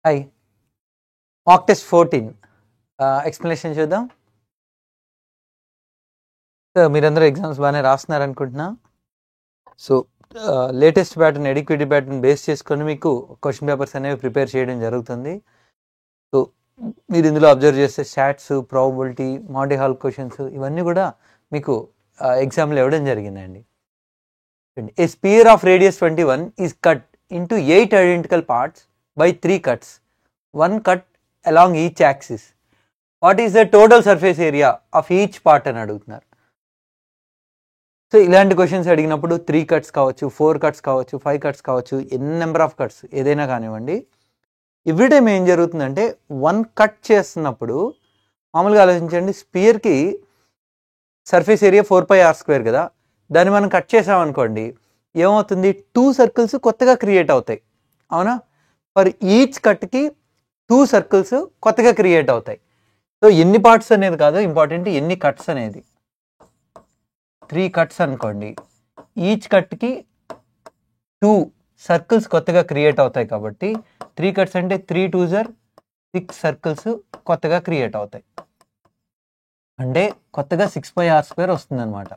Hi, mock test 14 explanation చూద్దాం. So మీరందరూ exams బాగానే రాస్తున్నారు అనుకుంటున్నా. సో లేటెస్ట్ ప్యాటర్న్ ఎడిక్విటీ ప్యాటర్న్ బేస్ చేసుకొని మీకు క్వశ్చన్ పేపర్స్ అనేవి ప్రిపేర్ చేయడం జరుగుతుంది. సో మీరు ఇందులో అబ్జర్వ్ చేస్తే stats, probability, Monty hall questions ఇవన్నీ కూడా మీకు ఎగ్జామ్లో ఇవ్వడం జరిగిందండి. ఏ spear of radius 21 is cut into 8 identical parts by 3 cuts, 1 cut along each axis. What is the total surface area of each part అని అడుగుతున్నారు. సో ఇలాంటి క్వశ్చన్స్ అడిగినప్పుడు 3 cuts కావచ్చు, 4 cuts కావచ్చు, 5 cuts కావచ్చు, ఎన్ని నెంబర్ ఆఫ్ కట్స్ ఏదైనా కానివ్వండి. ఎవ్రీ టైం ఏం జరుగుతుందంటే 1 కట్ చేస్తున్నప్పుడు మామూలుగా ఆలోచించండి, స్పియర్కి సర్ఫేస్ ఏరియా 4πr² కదా, దాన్ని మనం కట్ చేసామనుకోండి ఏమవుతుంది, 2 సర్కిల్స్ కొత్తగా క్రియేట్ అవుతాయి, అవునా? ఫర్ ఈచ్ కట్కి 2 సర్కిల్స్ కొత్తగా క్రియేట్ అవుతాయి. సో ఎన్ని పార్ట్స్ అనేది కాదు ఇంపార్టెంట్, ఎన్ని కట్స్ అనేది. 3 కట్స్ అనుకోండి, ఈచ్ కట్కి 2 సర్కిల్స్ కొత్తగా క్రియేట్ అవుతాయి కాబట్టి 3 కట్స్ అంటే 3 2s are 6 సర్కిల్స్ కొత్తగా క్రియేట్ అవుతాయి. అంటే కొత్తగా 6πr² వస్తుంది అనమాట.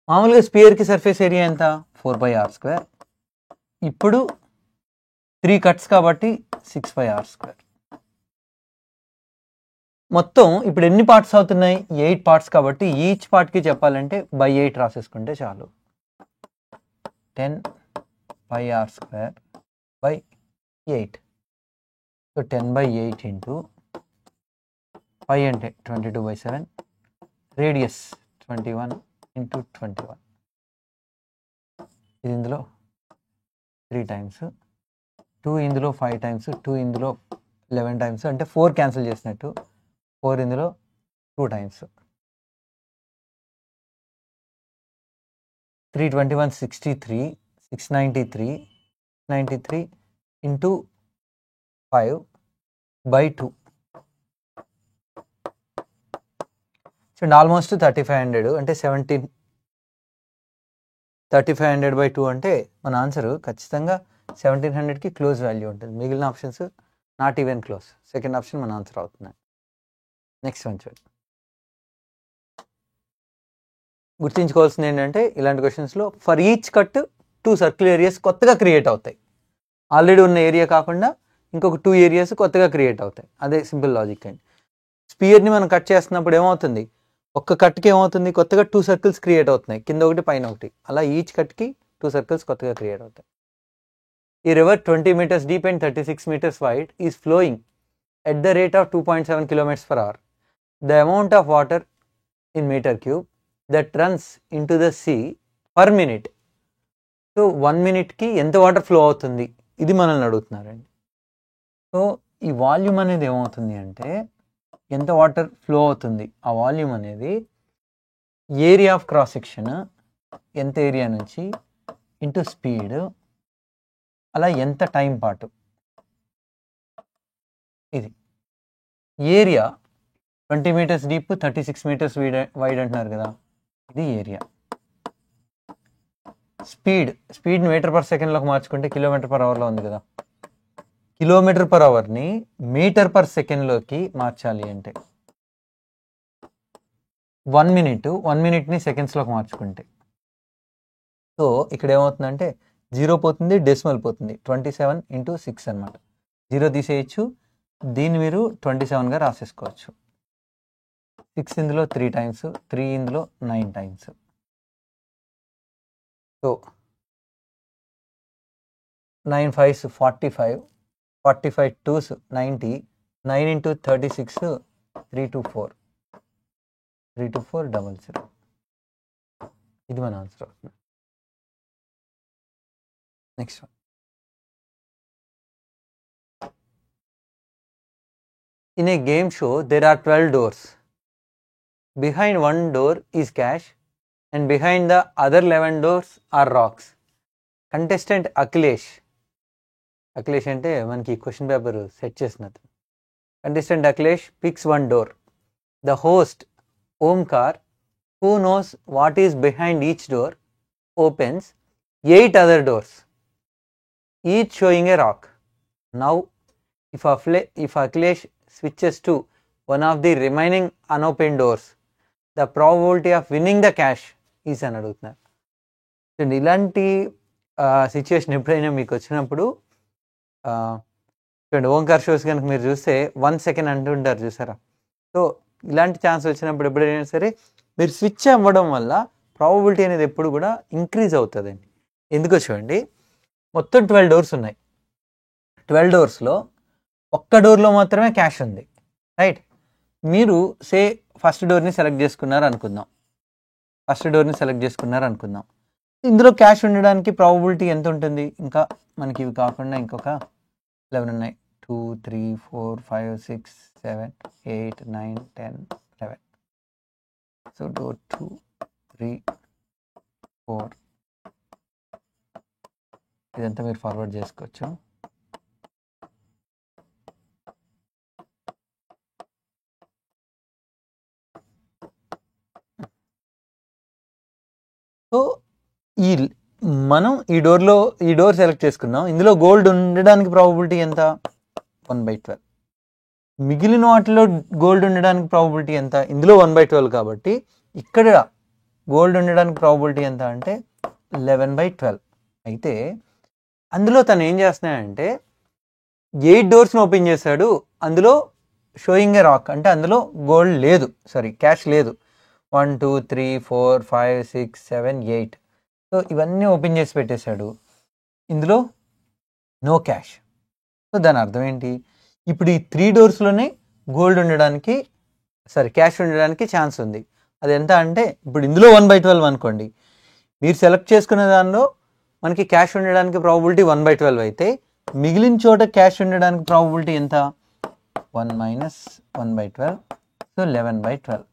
మామూలుగా స్పియర్కి సర్ఫేస్ ఏరియా ఎంత, 4πr². ఇప్పుడు 3 కట్స్ కాబట్టి 6πr². మొత్తం ఇప్పుడు ఎన్ని పార్ట్స్ అవుతున్నాయి, 8 పార్ట్స్ కాబట్టి ఈచ్ పార్ట్కి చెప్పాలంటే by 8 రాసేసుకుంటే చాలు. 10πr² by 8. So 10/8 into pi అంటే 22/7, రేడియస్ 21 ఇంటూ 21. ఇది ఇందులో 3 టైమ్స్, 2 ఇందులో 5 టైమ్స్, 2 ఇందులో 11 టైమ్స్, అంటే 4 క్యాన్సిల్ చేసినట్టు, 4 ఇందులో 2 టైమ్స్. 321 63, 693 ఇంటూ 5/2. సో ఆల్మోస్ట్ 3500, అంటే 3500/2 అంటే మన ఆన్సర్ ఖచ్చితంగా 1700కి క్లోజ్ వాల్యూ ఉంటుంది. మిగిలిన options not even close. Second option మన ఆన్సర్ అవుతుంది. నెక్స్ట్ వన్ చూడండి. గుర్తుంచుకోవాల్సింది ఏంటంటే ఇలాంటి క్వశ్చన్స్లో for each cut 2 circle areas కొత్తగా క్రియేట్ అవుతాయి. ఆల్రెడీ ఉన్న ఏరియా కాకుండా ఇంకొక 2 ఏరియాస్ కొత్తగా క్రియేట్ అవుతాయి. అదే సింపుల్ లాజిక్ అండి. స్పియర్ని మనం కట్ చేస్తున్నప్పుడు ఏమవుతుంది, ఒక్క కట్కి ఏమవుతుంది, కొత్తగా 2 సర్కిల్స్ క్రియేట్ అవుతున్నాయి, కింద ఒకటి పైన ఒకటి, అలా ఈచ్ కట్కి 2 సర్కిల్స్ కొత్తగా క్రియేట్ అవుతాయి. ఈ river 20 meters deep and 36 meters wide is flowing at the rate of 2.7 km/h. The amount of water in meter cube that runs into the sea per minute. So 1 minute ఎంత water flow అవుతుంది, ఇది మనల్ని అడుగుతున్నారండి. So ఈ volume అనేది ఏమవుతుంది అంటే ఎంత వాటర్ ఫ్లో అవుతుంది, ఆ వాల్యూమ్ అనేది ఏరియా ఆఫ్ క్రాస్ సెక్షన్, ఎంత ఏరియా నుంచి ఇంటూ స్పీడ్, అలా ఎంత టైం పాటు. ఇది area 20 meters deep, 36 meters wide అంటున్నారు కదా, ఇది ఏరియా. స్పీడ్ మీటర్/సెకండ్లోకి మార్చుకుంటే km/hలో ఉంది కదా, km/hని మీటర్/సెకండ్లోకి మార్చాలి అంటే 1 minute సెకండ్స్లోకి మార్చుకుంటే. సో ఇక్కడ ఏమవుతుందంటే 0 పోతుంది, డెసిమల్ పోతుంది, 27 × 6 అనమాట. 0 తీసేయచ్చు, దీన్ని మీరు 27గా రాసేసుకోవచ్చు. 6 ఇందులో 3 టైమ్స్, 3 ఇందులో 9 టైమ్స్. So 9 5s 45, 45 2s 90, 9 × 36 324, 32400. ఇది మన ఆన్సర్ అవుతుంది. Next one. In a game show, there are 12 doors. Behind one door is cash and behind the other 11 doors are rocks. Contestant Akhilesh అంటే మనకి క్వశ్చన్ పేపర్ సెట్ చేసినట్టు. Contestant Akhilesh picks one door. The host Omkar, who knows what is behind each door, opens 8 other doors, each showing a rock. Now if Akhilesh switches to one of the remaining unopened doors, the probability of winning the cash is అని అడుగుతున్నారు. చూడండి, ఇలాంటి situation ఎప్పుడైనా మీకు వచ్చినప్పుడు చూడండి, Omkar shows కనుక మీరు చూస్తే 1 సెకండ్ అంటుంటారు చూసారా. సో ఇలాంటి ఛాన్స్ వచ్చినప్పుడు ఎప్పుడైనా సరే మీరు స్విచ్ అవ్వడం వల్ల ప్రాబబిలిటీ అనేది ఎప్పుడు కూడా ఇంక్రీజ్ అవుతుందండి. ఎందుకో చూడండి, మొత్తం 12 డోర్స్ ఉన్నాయి. 12 డోర్స్లో ఒక్క డోర్లో మాత్రమే క్యాష్ ఉంది, రైట్. మీరు సే ఫస్ట్ డోర్ని సెలెక్ట్ చేసుకున్నారు అనుకుందాం. ఇందులో క్యాష్ ఉండడానికి ప్రాబబిలిటీ ఎంత ఉంటుంది? ఇంకా మనకి ఇవి కాకుండా ఇంకొక 11 ఉన్నాయి. 2, 3, 4, 5, 6, 7, 8, 9, 10, 11. సో డోర్ 2, 3, 4 ఇదంతా మీరు ఫార్వర్డ్ చేసుకోవచ్చు. సో మనం ఈ డోర్ సెలెక్ట్ చేసుకున్నాం. ఇందులో గోల్డ్ ఉండడానికి ప్రాబబిలిటీ ఎంత? 1/12. మిగిలిన వాటిలో గోల్డ్ ఉండడానికి ప్రాబబిలిటీ ఎంత? ఇందులో 1/12 కాబట్టి ఇక్కడ గోల్డ్ ఉండడానికి ప్రాబబిలిటీ ఎంత అంటే 11/12. అయితే అందులో తను ఏం చేస్తున్నాడంటే 8 డోర్స్ని ఓపెన్ చేశాడు. అందులో షోయింగ్ ఏ రాక్, అంటే అందులో గోల్డ్ లేదు, క్యాష్ లేదు. 1, 2, 3, 4, 5, 6, 7, 8. సో ఇవన్నీ ఓపెన్ చేసి పెట్టేశాడు. ఇందులో నో క్యాష్. సో దాని అర్థం ఏంటి? ఇప్పుడు ఈ 3 డోర్స్లోనే గోల్డ్ ఉండడానికి క్యాష్ ఉండడానికి ఛాన్స్ ఉంది. అది ఎంత అంటే ఇప్పుడు ఇందులో 1/12 అనుకోండి. మీరు సెలెక్ట్ చేసుకున్న దానిలో మనకి క్యాష్ ఉండడానికి ప్రాబబిలిటీ 1/12 అయితే మిగిలిన చోట క్యాష్ ఉండడానికి ప్రాబబిలిటీ ఎంత? 1 - 1/12. సో 11/12.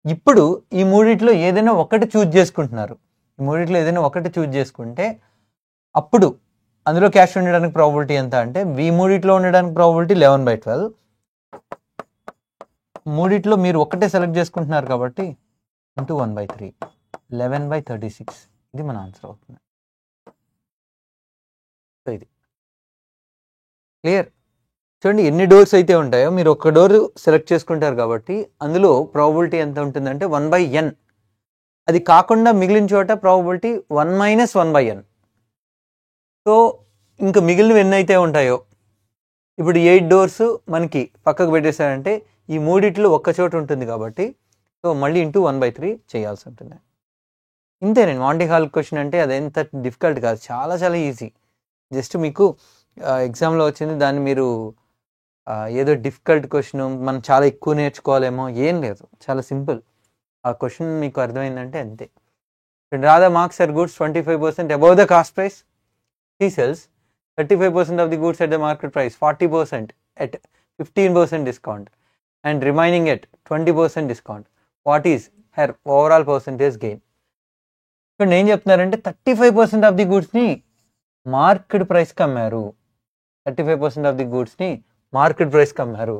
ఇప్పుడు ఈ మూడిట్లో ఏదైనా ఒకటి చూజ్ చేసుకుంటున్నారు. అప్పుడు అందులో క్యాష్ ఉండడానికి ప్రాబబిలిటీ ఎంత అంటే ఈ మూడిట్లో ఉండడానికి ప్రాబబిలిటీ 11/12. మూడిట్లో మీరు ఒకటే సెలెక్ట్ చేసుకుంటున్నారు కాబట్టి ఇంటూ 1/3, 11/36. ఇది మన ఆన్సర్ అవుతుంది. సో ఇది క్లియర్. చూడండి, ఎన్ని డోర్స్ అయితే ఉంటాయో మీరు ఒక్క డోర్ సెలెక్ట్ చేసుకుంటారు కాబట్టి అందులో ప్రాబబిలిటీ ఎంత ఉంటుందంటే 1/n. అది కాకుండా మిగిలిన చోట ప్రాబబిలిటీ 1 - 1/n. సో ఇంకా మిగిలినవి ఎన్ని అయితే ఉంటాయో, ఇప్పుడు 8 డోర్స్ మనకి పక్కకు పెట్టేశారంటే ఈ మూడిట్లో ఒక్క చోట ఉంటుంది కాబట్టి సో మళ్ళీ ఇంటూ 1/3 చేయాల్సి ఉంటుంది. ఇంతేనండి మాంటీ హాల్ క్వశ్చన్ అంటే అది ఎంత డిఫికల్ట్ కాదు, చాలా చాలా ఈజీ. జస్ట్ మీకు ఎగ్జామ్లో వచ్చింది, దాన్ని మీరు ఏదో డిఫికల్ట్ క్వశ్చన్ మనం చాలా ఎక్కువ నేర్చుకోవాలేమో ఏం లేదు, చాలా సింపుల్. ఆ క్వశ్చన్ మీకు అర్థమైందంటే అంతే. Radha marks her goods 25% above the cost price. She sells 35% of the goods at the market price, 40% at 15% discount and remaining at 20% discount. What is her overall percentage gain? ఇప్పుడు ఏం చెప్తున్నారంటే 35% ఆఫ్ ది గూడ్స్ని మార్కెట్ ప్రైస్కి అమ్మారు. 35% of the గూడ్స్ని market ప్రైస్కి అమ్మారు.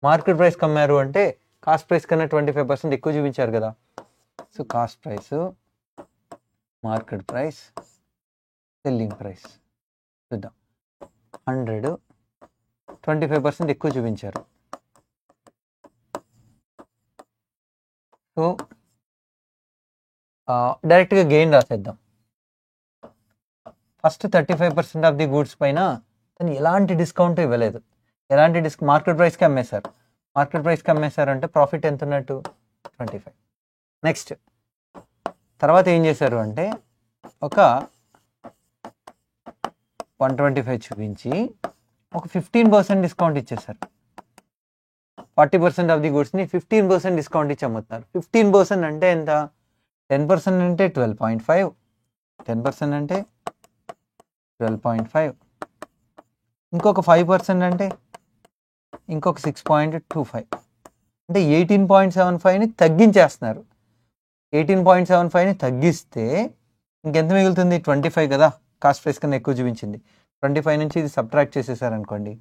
Market ప్రైస్కి అమ్మారు అంటే కాస్ట్ ప్రైస్ కన్నా 25% ఎక్కువ చూపించారు కదా. So cost price, market price, selling price చూద్దాం. 100, 25% ఎక్కువ చూపించారు. సో డైరెక్ట్గా గెయిన్ రాసేద్దాం. ఫస్ట్ 35% ఆఫ్ ది గూడ్స్ పైన తను ఎలాంటి డిస్కౌంట్ ఇవ్వలేదు, మార్కెట్ ప్రైస్కి అమ్మేశారు. మార్కెట్ ప్రైస్కి అమ్మేశారంటే ప్రాఫిట్ ఎంత ఉన్నట్టు? 25. నెక్స్ట్ తర్వాత ఏం చేశారు అంటే ఒక 125 చూపించి ఒక 15% డిస్కౌంట్ ఇచ్చేసారు. 40% ఆఫ్ ది గూడ్స్ని 15% డిస్కౌంట్ ఇచ్చి అమ్ముతున్నారు. 15% అంటే ఎంత? 10% అంటే 12.5, 10% అంటే 12.5, ఇంకొక 5% అంటే ఇంకొక 6.25, అంటే 18.75ని తగ్గించేస్తున్నారు. 18.75ని తగ్గిస్తే ఇంకెంత మిగులుతుంది? 25 కదా, కాస్ట్ ప్రైస్ కన్నా ఎక్కువ చూపించింది. 25 నుంచి ఇది సబ్ట్రాక్ట్ చేసేసారు అనుకోండి.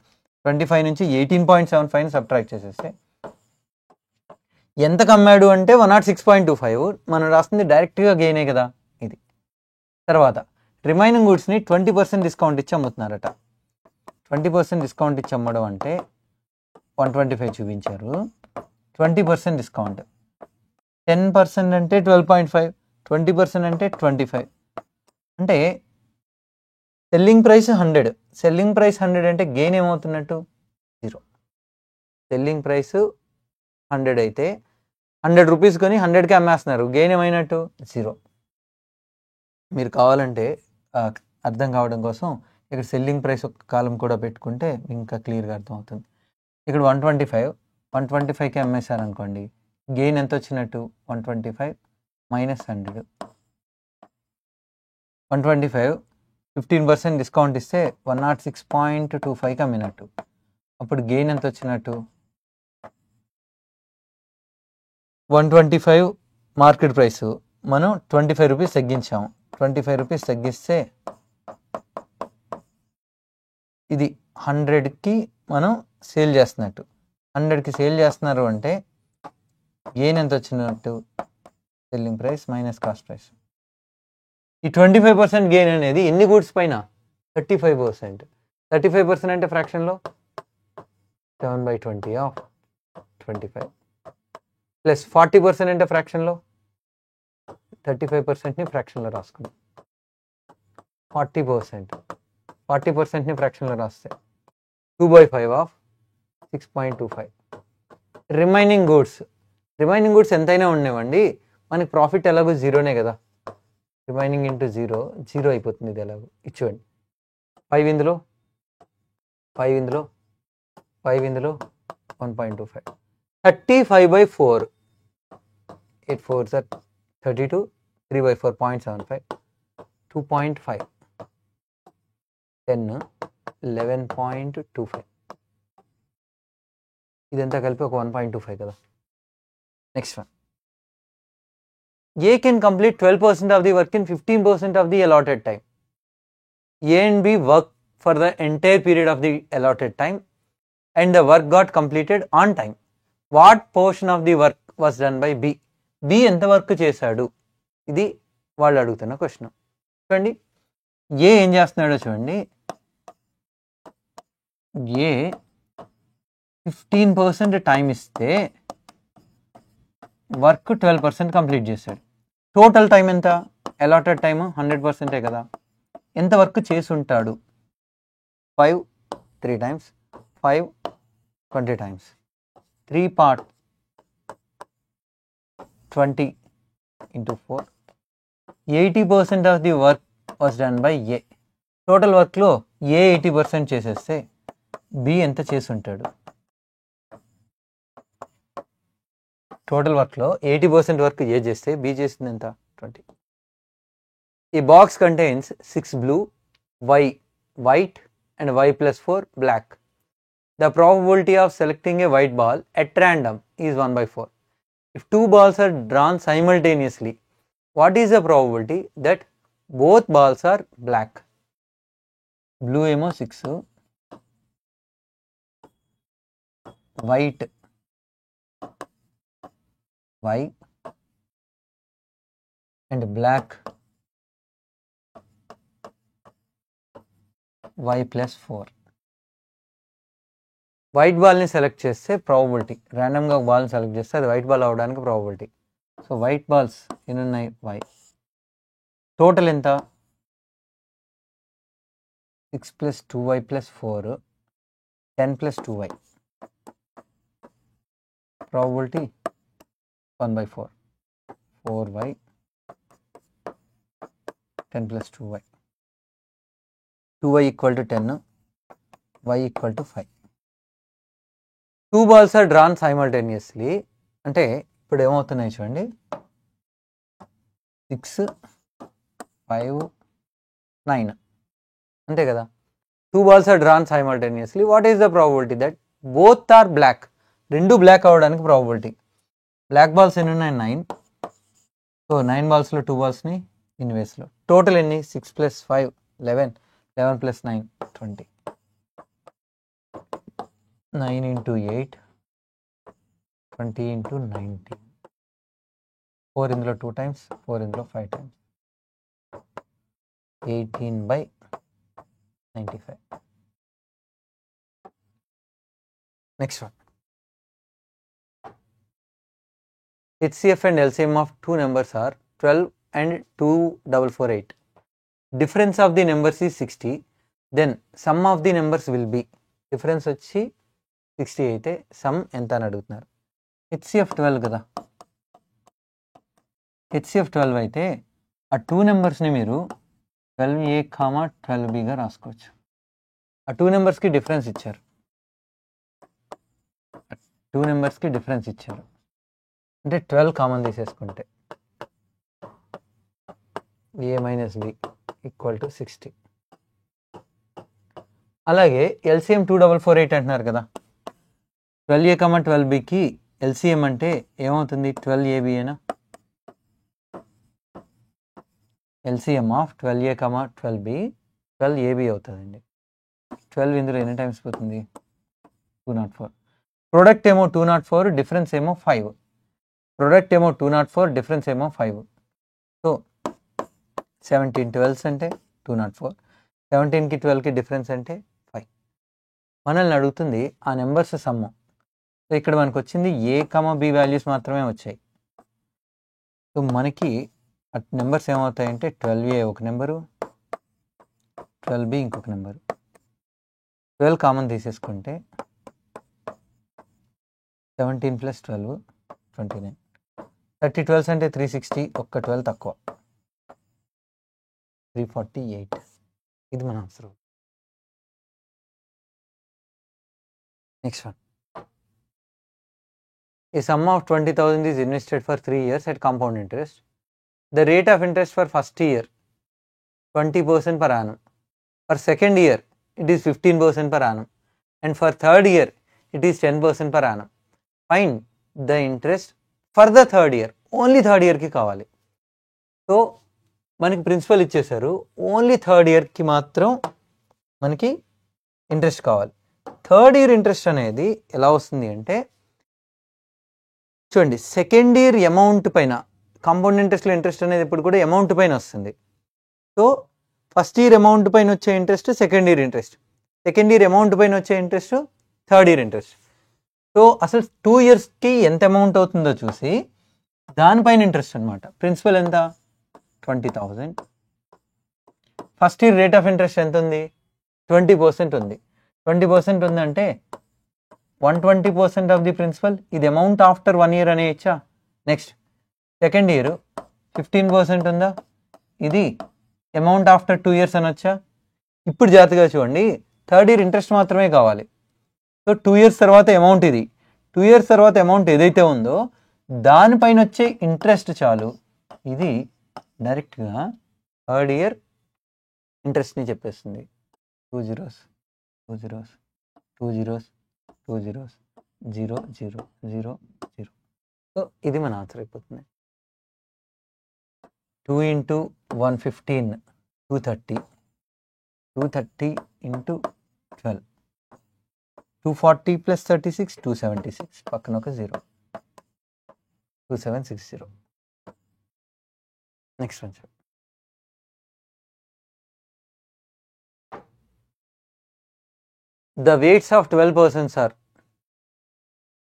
25 నుంచి 18.75ని సబ్ట్రాక్ట్ చేసేస్తే ఎంత కమ్మాడు అంటే 106.25. మనం రాస్తుంది డైరెక్ట్గా గెయినే కదా ఇది. తర్వాత రిమైనింగ్ గూడ్స్ని 20% డిస్కౌంట్ ఇచ్చి అమ్ముతున్నారట. 20% డిస్కౌంట్ ఇచ్చి అమ్మడం అంటే 125 చూపించారు, 20% డిస్కౌంట్, 10% అంటే 12.5, 20% అంటే 25, అంటే సెల్లింగ్ ప్రైస్ 100, సెల్లింగ్ ప్రైస్ 100 అంటే గెయిన్ ఏమవుతున్నట్టు 0. సెల్లింగ్ ప్రైస్ 100 అయితే 100 రూపీస్ కొని 100కి అమ్మేస్తున్నారు, గెయిన్ ఏమైనట్టు 0. మీరు కావాలంటే అర్థం కావడం కోసం ఇక్కడ సెల్లింగ్ ప్రైస్ ఒక కాలం కూడా పెట్టుకుంటే ఇంకా క్లియర్గా అర్థమవుతుంది. ఇక్కడ 125కి అమ్మేశారనుకోండి, గెయిన్ ఎంత వచ్చినట్టు 125 మైనస్ 100, 125 15% డిస్కౌంట్ ఇస్తే 106.25కి అమ్మినట్టు, అప్పుడు గెయిన్ ఎంత వచ్చినట్టు 125 మార్కెట్ ప్రైస్, మనం 25 రూపీస్ తగ్గించాము, 25 రూపీస్ తగ్గిస్తే ఇది 100కి మనం సేల్ చేస్తున్నట్టు, 100కి సేల్ చేస్తున్నారు అంటే గెయిన్ ఎంత వచ్చినట్టు selling price minus cost price. ఈ 25% గెయిన్ అనేది ఎన్ని గూడ్స్ పైన 35%, 35% అంటే ఫ్రాక్షన్లో 7/20 ఆఫ్ 25 ప్లస్ 40% అంటే ఫ్రాక్షన్లో 35%ని ఫ్రాక్షన్లో రాసుకున్నాం, 40%ని ఫ్రాక్షన్లో రాస్తే 2/5 ఆఫ్ 6.25. రిమైనింగ్ గూడ్స్ ఎంతైనా ఉండేవండి, మనకి ప్రాఫిట్ ఎలాగో జీరోనే కదా, రిమైనింగ్ ఇంటూ జీరో అయిపోతుంది, ఇది ఎలాగో ఇచ్చేయండి. 5 ఇందులో 1.25, 35/4, 8 4s are 32, 3/4 0.75, 2.5, 10, 11.25, ఇదంతా కలిపి ఒక 1.25 కదా. Next one, A can complete 12% of the work in 15% of the allotted time. A and B work for the entire period of the allotted time and the work got completed on time. What portion of the work was done by B? B ఎంత work చేశాడు, ఇది వాళ్ళు అడుగుతున్న question. చూడండి ఏ ఏం చేస్తున్నాడో చూడండి, ఏ 15% time ఇస్తే వర్క్ 12% కంప్లీట్ చేశాడు. టోటల్ టైం ఎంత, అలాటెడ్ టైం 100% కదా, ఎంత వర్క్ చేసి ఉంటాడు, 5 3 times, 5 20 times, 3 part 20 into 4, 80% of the work was done by A. Total వర్క్లో ఏ 80% చేసేస్తే బి ఎంత చేసి ఉంటాడు, టోటల్ వర్క్లో 80% వర్క్ ఏ చేస్తే బి చేసింది ఎంత 20. ఈ box contains 6 blue, white and y plus 4 black. The probability of selecting a white ball at random is 1/4. If 2 balls are drawn simultaneously, what is the probability that both balls are black? Blue ఏమో 6, white y and black y plus 4. White బాల్ని select చేస్తే probability, ర్యాండమ్గా బాల్ని select చేస్తే అది white ball అవడానికి probability. So white balls ఎన్ని ఉన్నాయి, వై. టోటల్ ఎంత, 6 + 2y + 4, 10 + 2y. Probability 1/4, 4y 10 + 2y, 2y = 10, y = 5. 2 balls are drawn simultaneously అంటే ఇప్పుడు ఏమవుతున్నాయి చూడండి, 6 5 9 అంతే కదా. 2 balls are drawn simultaneously. What is the probability that both are black? రెండు బ్లాక్ అవ్వడానికి ప్రాబబిలిటీ. బ్లాక్ బాల్స్ ఎన్ని ఉన్నాయి, 9. సో 9 బాల్స్లో 2 బాల్స్ని ఇన్వేస్లో. టోటల్ ఎన్ని, 6 + 5 11, 11 + 9 20, 9 × 8 20 × 19, 4 ఇందులో 2 times, 4 ఇందులో 5 times, 18/95. Next one, HCF and LCM of two numbers are 12 and 2448. Difference of the numbers is 60. Then sum of the numbers will be, difference వచ్చి 60 అయితే sum ఎంత అని అడుగుతున్నారు. HCF 12 కదా, HCF 12 అయితే ఆ టూ నెంబర్స్ని మీరు 12A, 12Bగా రాసుకోవచ్చు. ఆ టూ నెంబర్స్కి డిఫరెన్స్ ఇచ్చారు, టూ నెంబర్స్కి డిఫరెన్స్ ఇచ్చారు అంటే 12 కామన్ తీసేసుకుంటే A - B = 60. అలాగే LCM 2448 అంటున్నారు కదా, 12A, 12Bకి LCM అంటే ఏమవుతుంది, 12AB. LCM of 12A, 12B 12AB అవుతుందండి. 12 ఇందులో ఎన్ని టైమ్స్ పోతుంది, 204. ప్రోడక్ట్ ఏమో 204, డిఫరెన్స్ ఏమో 5. ప్రోడక్ట్ ఏమో 204, డిఫరెన్స్ ఏమో 5. సో 17 12s అంటే 204, 17కి 12కి డిఫరెన్స్ అంటే 5. మనల్ని అడుగుతుంది ఆ నెంబర్స్ సమ్ము. సో ఇక్కడ మనకు వచ్చింది A, B వాల్యూస్ మాత్రమే వచ్చాయి. సో మనకి నెంబర్స్ ఏమవుతాయంటే 12A ఒక నెంబరు, 12B ఇంకొక నెంబరు. 12 కామన్ తీసేసుకుంటే 17 + 12 29. 30 12s అంటే 360, ఒక్క 12 తక్కువ 348. ఇది మన answer. Next one, a sum of 20,000 is invested for 3 years at compound interest. The rate of interest for first year 20% per annum. For second year it is 15% per annum, and for third year it is 10% per annum. Find the interest for the third year. Only third ఇయర్కి కావాలి. So మనకి principal ఇచ్చేసారు, only third ఇయర్కి మాత్రం మనకి interest కావాలి. Third year interest అనేది ఎలా వస్తుంది అంటే చూడండి, సెకండ్ ఇయర్ అమౌంట్ పైన కాంపౌండ్ ఇంట్రెస్ట్లో ఇంట్రెస్ట్ అనేది ఇప్పుడు కూడా అమౌంట్ పైన వస్తుంది. సో ఫస్ట్ ఇయర్ అమౌంట్ పైన వచ్చే interest second year interest, second year amount పైన వచ్చే interest third year interest. So అసలు 2 ఇయర్స్కి ఎంత అమౌంట్ అవుతుందో చూసి దానిపైన ఇంట్రెస్ట్ అనమాట. ప్రిన్సిపల్ ఎంత, 20,000. First year rate of interest ఎంత ఉంది, 20% ఉంది. 20% ఉందంటే 120% ఆఫ్ ది ప్రిన్సిపల్. ఇది అమౌంట్ ఆఫ్టర్ 1 ఇయర్ అనేయచ్చా. నెక్స్ట్ సెకండ్ ఇయర్ 15% ఉందా, ఇది అమౌంట్ ఆఫ్టర్ 2 ఇయర్స్ అనొచ్చా. ఇప్పుడు జాగ్రత్తగా చూడండి, థర్డ్ ఇయర్ ఇంట్రెస్ట్ మాత్రమే కావాలి. సో 2 ఇయర్స్ తర్వాత అమౌంట్ ఇది, 2 ఇయర్స్ తర్వాత అమౌంట్ ఏదైతే ఉందో దానిపైన వచ్చే ఇంట్రెస్ట్ చాలు. ఇది డైరెక్ట్గా థర్డ్ ఇయర్ ఇంట్రెస్ట్ని చెప్పేస్తుంది. 2 zeros 2 zeros 2 zeros 2 zeros 0 0 0 0. So ఇది మన ఆన్సర్ అయిపోతుంది. 2 × 115 230, 230 × 12 240 + 36 276, పక్కన ఒక 0 2760. Next one, the weights of 12 persons are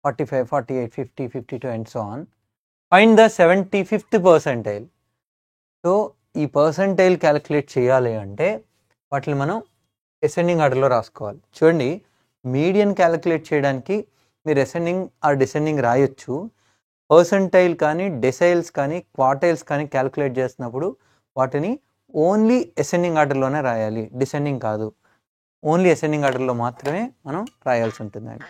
45, 48, 50, 52 and so on. Find the 75th percentile. So ఈ పర్సంటైల్ క్యాలిక్యులేట్ చేయాలి అంటే వాటిని మనం అసెండింగ్ ఆర్డర్లో రాసుకోవాలి. చూడండి, మీడియన్ క్యాలిక్యులేట్ చేయడానికి మీరు అసెండింగ్ ఆర్ డిసెండింగ్ రాయొచ్చు. పర్సంటైల్ కానీ డెసైల్స్ కానీ క్వార్టైల్స్ కానీ క్యాలిక్యులేట్ చేసినప్పుడు వాటిని ఓన్లీ అసెండింగ్ ఆర్డర్లోనే రాయాలి, డిసెండింగ్ కాదు. ఓన్లీ అసెండింగ్ ఆర్డర్లో మాత్రమే మనం రాయాల్సి ఉంటుందండి.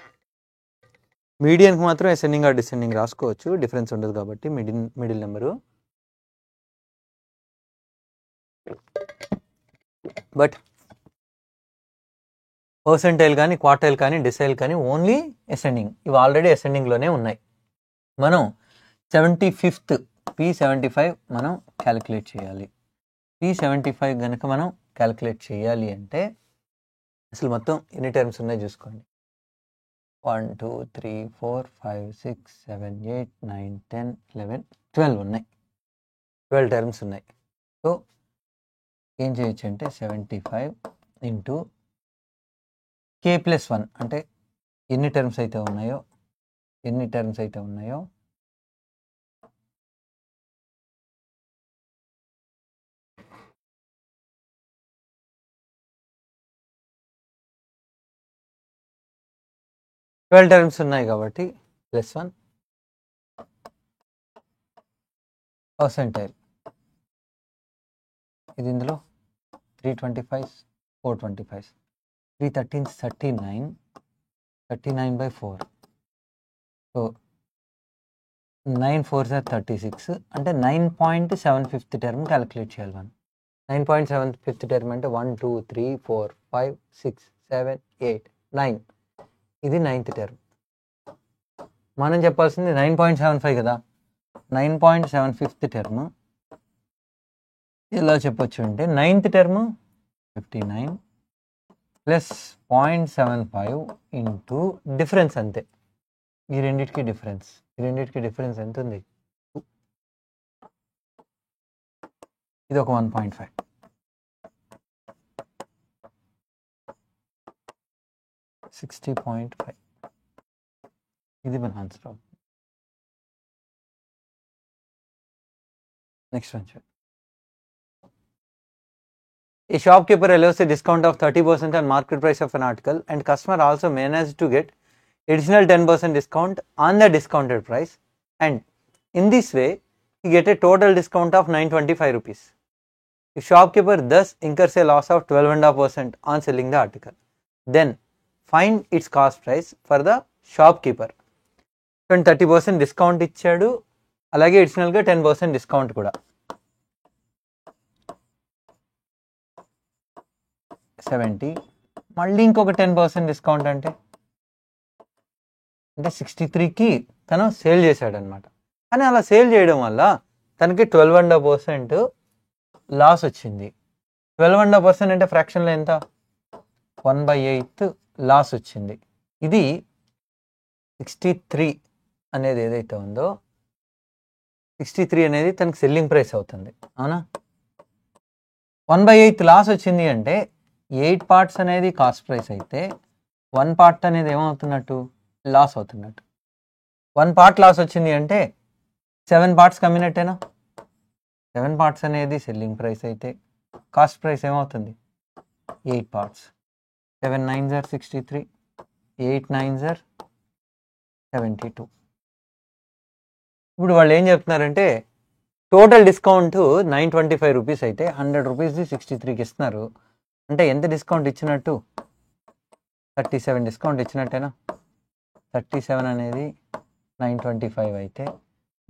మీడియన్కి మాత్రం అసెండింగ్ ఆర్ డిసెండింగ్ రాసుకోవచ్చు, డిఫరెన్స్ ఉండదు కాబట్టి మిడిల్ నెంబరు. బట్ పర్సంటైల్ కానీ క్వార్టైల్ కానీ డిసైల్ కానీ ఓన్లీ అసెండింగ్, ఇవి ఆల్రెడీ అసెండింగ్లోనే ఉన్నాయి. మనం 75th P75 మనం క్యాలిక్యులేట్ చేయాలి. P75 కనుక మనం క్యాలిక్యులేట్ చేయాలి అంటే అసలు మొత్తం ఎన్ని టర్మ్స్ ఉన్నాయో చూసుకోండి. 1 2 3 4 5 6 7 8 9 10 11 12 ఉన్నాయి, 12 టర్మ్స్ ఉన్నాయి. సో ఏం చేయొచ్చు అంటే 75 × K + 1 అంటే ఎన్ని టర్మ్స్ అయితే ఉన్నాయో 12 టర్మ్స్ ఉన్నాయి కాబట్టి +1 పర్సెంటైల్. ఇది ఇందులో 325 425 313 39/4. సో 9 4s are 36 అంటే 9.75 టర్మ్ క్యాలిక్యులేట్ చేయాలి మనం. 9.75 టర్మ్ అంటే 1 2 3 4 5 6 7 8 9. ఇది 9th టర్మ్. మనం చెప్పాల్సింది 9.75 కదా. 9.75 టర్మ్ ఎలా చెప్పొచ్చు అంటే 9th term 59 plus 0.75 into difference అంతే. ఈ రెండింటికి డిఫరెన్స్ ఎంత ఉంది? ఇది ఒక 1.5. $60.5. ఇది మన ఆన్సర్. నెక్స్ట్ వన్ చూడండి. A shopkeeper allows a discount of 30% on market price of an article, and customer also manages to get additional 10% discount on the discounted price, and in this way he get a total discount of 925 rupees. The shopkeeper thus incurs a loss of 12.5% on selling the article. Then find its cost price for the shopkeeper. 30% discount ఇచ్చాడు, అలాగే అడిషనల్గా 10% discount కూడా. 70 మళ్ళీ ఇంకొక 10% discount అంటే 63కి తను sale చేశాడు అనమాట. కానీ అలా సేల్ చేయడం వల్ల తనకి 12.5% లాస్ వచ్చింది. 12.5% అంటే ఫ్రాక్షన్లో ఎంత? 1/8 లాస్ వచ్చింది. ఇది 63 అనేది ఏదైతే ఉందో 63 అనేది తనకి సెల్లింగ్ ప్రైస్ అవుతుంది, అవునా? 1/8 లాస్ వచ్చింది అంటే 8 పార్ట్స్ అనేది కాస్ట్ ప్రైస్ అయితే 1 పార్ట్ అనేది ఏమవుతున్నట్టు? లాస్ అవుతున్నట్టు. 1 పార్ట్ లాస్ వచ్చింది అంటే 7 పార్ట్స్ కమ్మినట్టేనా? 7 పార్ట్స్ అనేది సెల్లింగ్ ప్రైస్ అయితే కాస్ట్ ప్రైస్ ఏమవుతుంది? 8 parts. 7 9s are 63, 8 9s are 72. ఇప్పుడు వాళ్ళు ఏం చెప్తున్నారంటే టోటల్ డిస్కౌంట్ 925 రూపీస్ అయితే 100 రూపీస్ది 63కి ఇస్తున్నారు. అంటే ఎంత డిస్కౌంట్ ఇచ్చినట్టు? 37 డిస్కౌంట్ ఇచ్చినట్టేనా? 37 అనేది 925 అయితే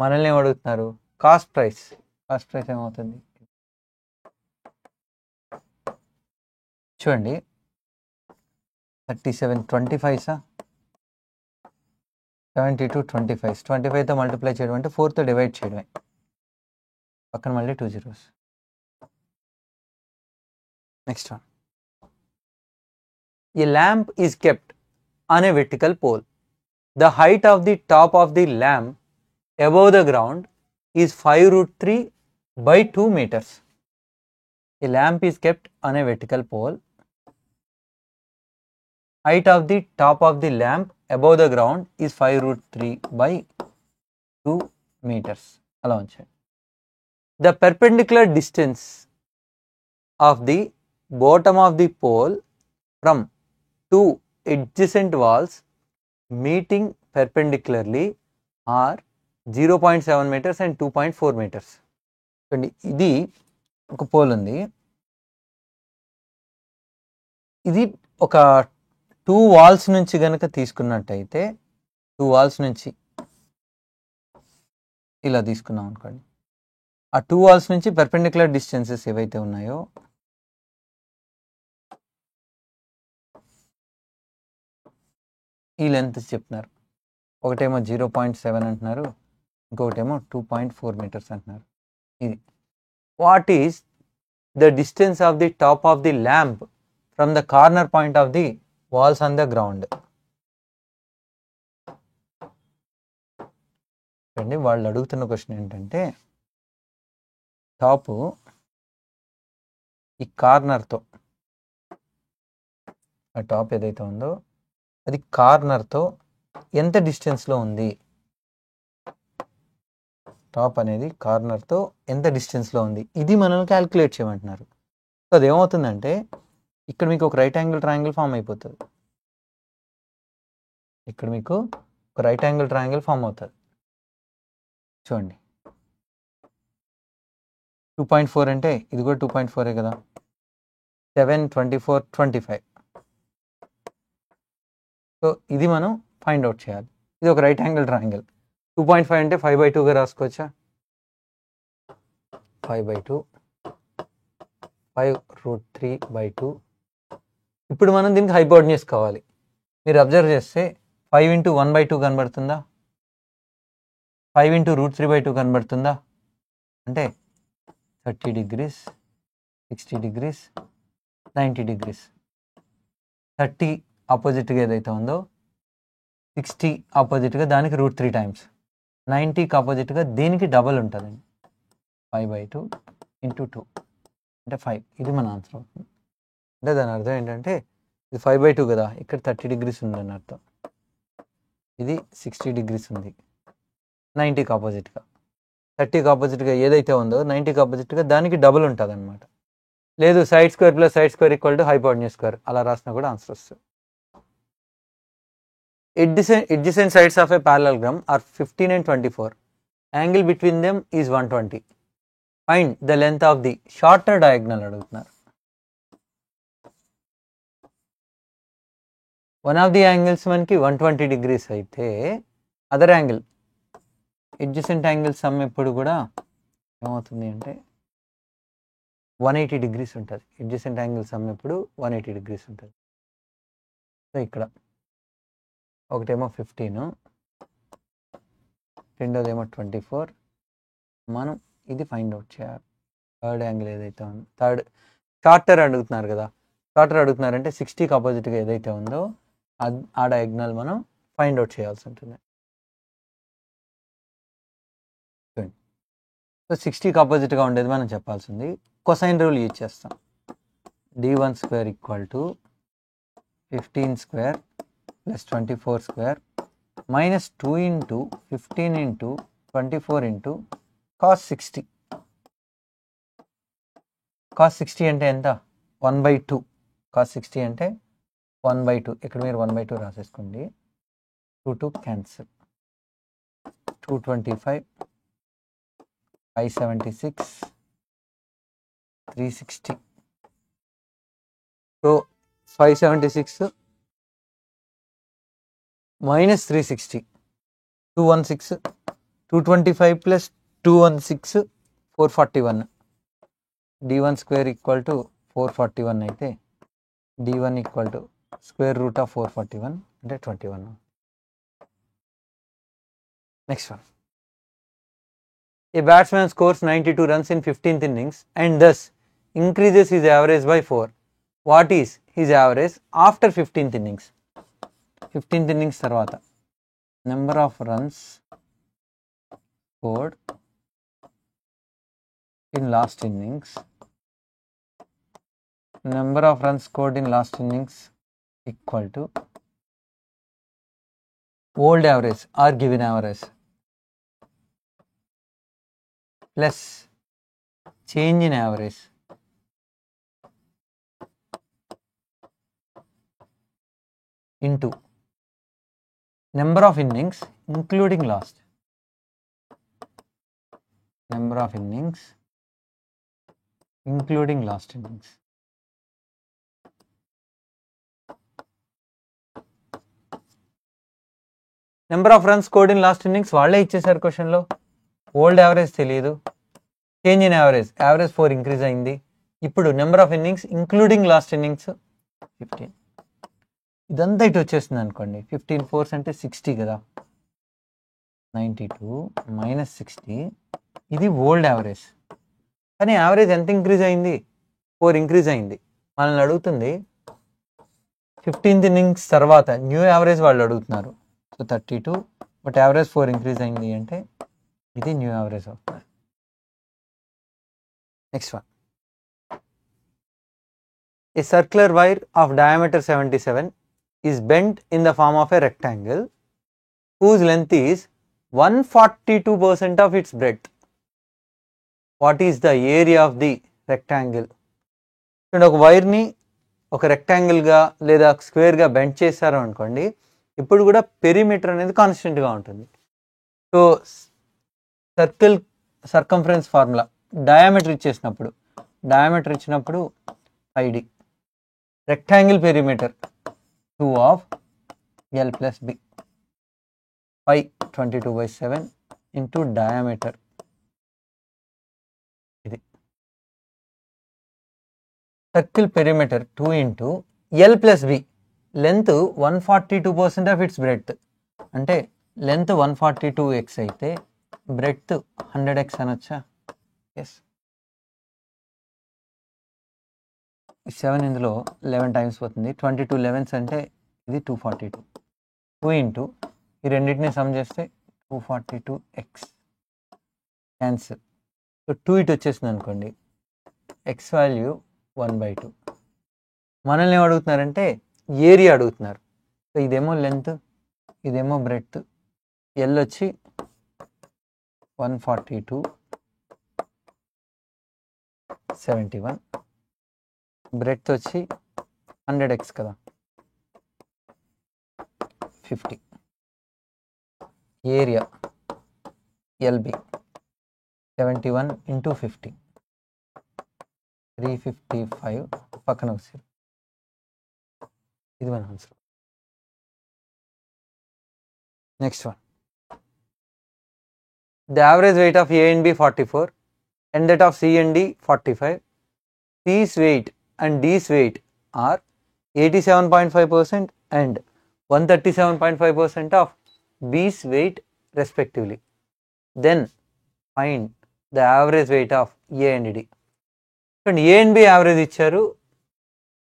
మనల్ని ఏం అడుగుతున్నారు? కాస్ట్ ప్రైస్ ఏమవుతుంది చూడండి. 37 25 72 25తో మల్టిప్లై చేయడం అంటే 4తో డివైడ్ చేయడమే. పక్కన మళ్ళీ 2 zeros. Next one. A lamp is kept on a vertical pole. The height of the top of the lamp above the ground is 5√3/2 meters. A lamp is kept on a vertical pole. Height of the top of the lamp above the ground is 5√3/2 meters. అలా ఉంచండి. The perpendicular distance of the bottom of the pole from two adjacent walls meeting perpendicularly are 0.7 meters and 2.4 meters. ఇది ఒక pole ఉంది. ఇది ఒక 2 walls నుంచి గనక తీసుకున్నట్టయితే 2 walls నుంచి ఇలా తీసుకున్నాం అనుకోండి. ఆ 2 walls నుంచి పర్పెండిక్యులర్ డిస్టెన్సెస్ ఏవైతే ఉన్నాయో ఈ లెంత్ చెప్తున్నారు. ఒకటేమో 0.7 అంటున్నారు, ఇంకొకటేమో 2.4 meters అంటున్నారు. ఇది what is the distance of the top of the lamp from the corner point of the walls on the ground. అండి వాళ్ళు అడుగుతున్న క్వశ్చన్ ఏంటంటే టాపు ఈ కార్నర్తో, ఆ టాప్ ఏదైతే ఉందో అది కార్నర్తో ఎంత డిస్టెన్స్లో ఉంది, టాప్ అనేది కార్నర్తో ఎంత డిస్టెన్స్లో ఉంది, ఇది మనం క్యాల్కులేట్ చేయమంటున్నారు. సో అదేమవుతుందంటే ఇక్కడ మీకు ఒక రైట్ యాంగిల్ ట్రయాంగిల్ ఫామ్ అయిపోతుంది. ఇక్కడ మీకు ఒక రైట్ యాంగిల్ ట్రయాంగిల్ ఫామ్ అవుతుంది. చూడండి 2.4 అంటే ఇది కూడా 2.4 కదా, 7, 24, 25. సో ఇది మనం ఫైండ్ అవుట్ చేయాలి. ఇది ఒక రైట్ యాంగిల్ ట్రయాంగిల్. 2.5 అంటే 5/2గా రాసుకోవచ్చా? 5/2, 5√3/2. ఇప్పుడు మనం దీనికి హైపోటెన్యూస్ కావాలి. మీరు అబ్జర్వ్ చేస్తే 5 × 1/2 కనబడుతుందా, 5 × √3/2 కనబడుతుందా? అంటే 30 degrees, 60 degrees, 90 degrees. 30 ఆపోజిట్గా ఏదైతే ఉందో 60 ఆపోజిట్గా దానికి √3 టైమ్స్, 90కి ఆపోజిట్గా దీనికి డబల్ ఉంటుందండి. 5/2 × 2 అంటే 5. ఇది మన ఆన్సర్ అవుతుంది. అంటే దాని అర్థం ఏంటంటే ఇది 5/2 కదా, ఇక్కడ 30 degrees ఉందని అర్థం. ఇది 60 degrees ఉంది 90కి ఆపోజిట్గా. 30కి ఆపోజిట్గా ఏదైతే ఉందో 90కి ఆపోజిట్గా దానికి డబుల్ ఉంటుంది అనమాట. లేదు side square plus side square equal to hypotenuse square అలా రాసినా కూడా ఆన్సర్ వస్తుంది. Adjacent sides of a parallelogram are 15 and 24. Angle between them is 120. Find the length of the shorter diagonal అడుగుతున్నారు. వన్ ఆఫ్ ది యాంగిల్స్ మనకి 120 degrees అయితే other angle adjacent angle sum ఎప్పుడు కూడా ఏమవుతుంది అంటే 180 degrees ఉంటుంది. ఎడ్జసెంట్ యాంగిల్ సమ్ ఎప్పుడు 180 degrees ఉంటుంది. సో ఇక్కడ ఒకటేమో 15, రెండోదేమో 24. మనం ఇది ఫైండ్ అవుట్ చేయాలి. థర్డ్ యాంగిల్ ఏదైతే ఉందో, థర్డ్ షార్టర్ అడుగుతున్నారు కదా, షార్టర్ అడుగుతున్నారంటే 60కి ఆపోజిట్గా ఏదైతే ఉందో ఆ డయాగ్నల్ మనం ఫైండ్ అవుట్ చేయాల్సి ఉంటుంది. సో 60కి ఆపోజిట్గా ఉండేది మనం చెప్పాల్సింది. కొసైన్ రూల్ యూజ్ చేస్తాం. d1² = 15² + 24² -2 × 15 × 24 × cos 60. cos 60 అంటే ఎంత? 1/2. cos 60 అంటే 1/2. ఇక్కడ మీరు 1/2 రాసేసుకోండి. 2 cancel. 225, 576, 360. So 576 minus 360, 216, 225 plus 216, 441. d1² = 441 అయితే d1 = √441 అంటే 21. Next one. A batsman scores 92 runs in 15th innings and thus increases his average by 4. What is his average after 15th innings? 15th innings తర్వాత number of runs scored in last innings, number of runs scored in last innings equal to old average are given average plus change in average into number of innings including last. Number of innings including last innings. Number of runs scored in last innings వాళ్ళే ఇచ్చేసారు క్వశ్చన్లో. Old average తెలియదు, change in average, average 4 increase అయింది. ఇప్పుడు number of innings including last innings 15. ఇదంతా ఇటు వచ్చేస్తుంది అనుకోండి. 15 4s అంటే 60 కదా, 92 - 60. ఇది ఓల్డ్ యావరేజ్. కానీ యావరేజ్ ఎంత ఇంక్రీజ్ అయింది? 4 ఇంక్రీజ్ అయింది. మనల్ని అడుగుతుంది 15th innings తర్వాత న్యూ యావరేజ్ వాళ్ళు అడుగుతున్నారు. సో 32, బట్ యావరేజ్ 4 ఇంక్రీజ్ అయింది అంటే ఇది న్యూ యావరేజ్ అవుతుంది. Next one. A circular wire of diameter 77 is bent in the form of a rectangle whose length is 142% of its breadth. What is the area of the rectangle? ఒక వైర్ని ఒక రెక్టాంగిల్గా లేదా స్క్వేర్గా bend చేశారు అనుకోండి, ఇప్పుడు కూడా perimeter అనేది కాన్స్టెంట్గా ఉంటుంది. సో సర్కంఫరెన్స్ ఫార్ములా డయామీటర్ ఇచ్చినప్పుడు ID rectangle perimeter 2 of L plus B pi 22/7 into diameter. ఇది circle perimeter 2 into L plus B, length 142% of it's breadth. అంటే లెంత్ 142x అయితే బ్రెడ్త్ 100x అనొచ్చా? ఎస్. 7 ఇందులో 11 టైమ్స్ పోతుంది, 22 11s అంటే ఇది 242. 2 into ఈ రెండింటిని సమ్ చేస్తే 242x క్యాన్సిల్. సో 2 ఇటు వచ్చేసింది అనుకోండి, ఎక్స్ వాల్యూ 1/2. మనల్ని ఏం అడుగుతున్నారంటే ఏరియా అడుగుతున్నారు. సో ఇదేమో లెంత్, ఇదేమో బ్రెడ్త్. ఎల్ వచ్చి 142 71, బ్రెడ్త్ వచ్చి 100x కదా, 50. ఏరియా ఎల్బి 71 into 50 355 పక్కన వస్తుంది. ఇది మన answer. Next one, the average weight of A and B 44 and that of C and D 45. C's weight and D's weight are 87.5% and 137.5% of B's weight respectively. Then find the average weight of A and D. And A and B average ఇచ్చారు,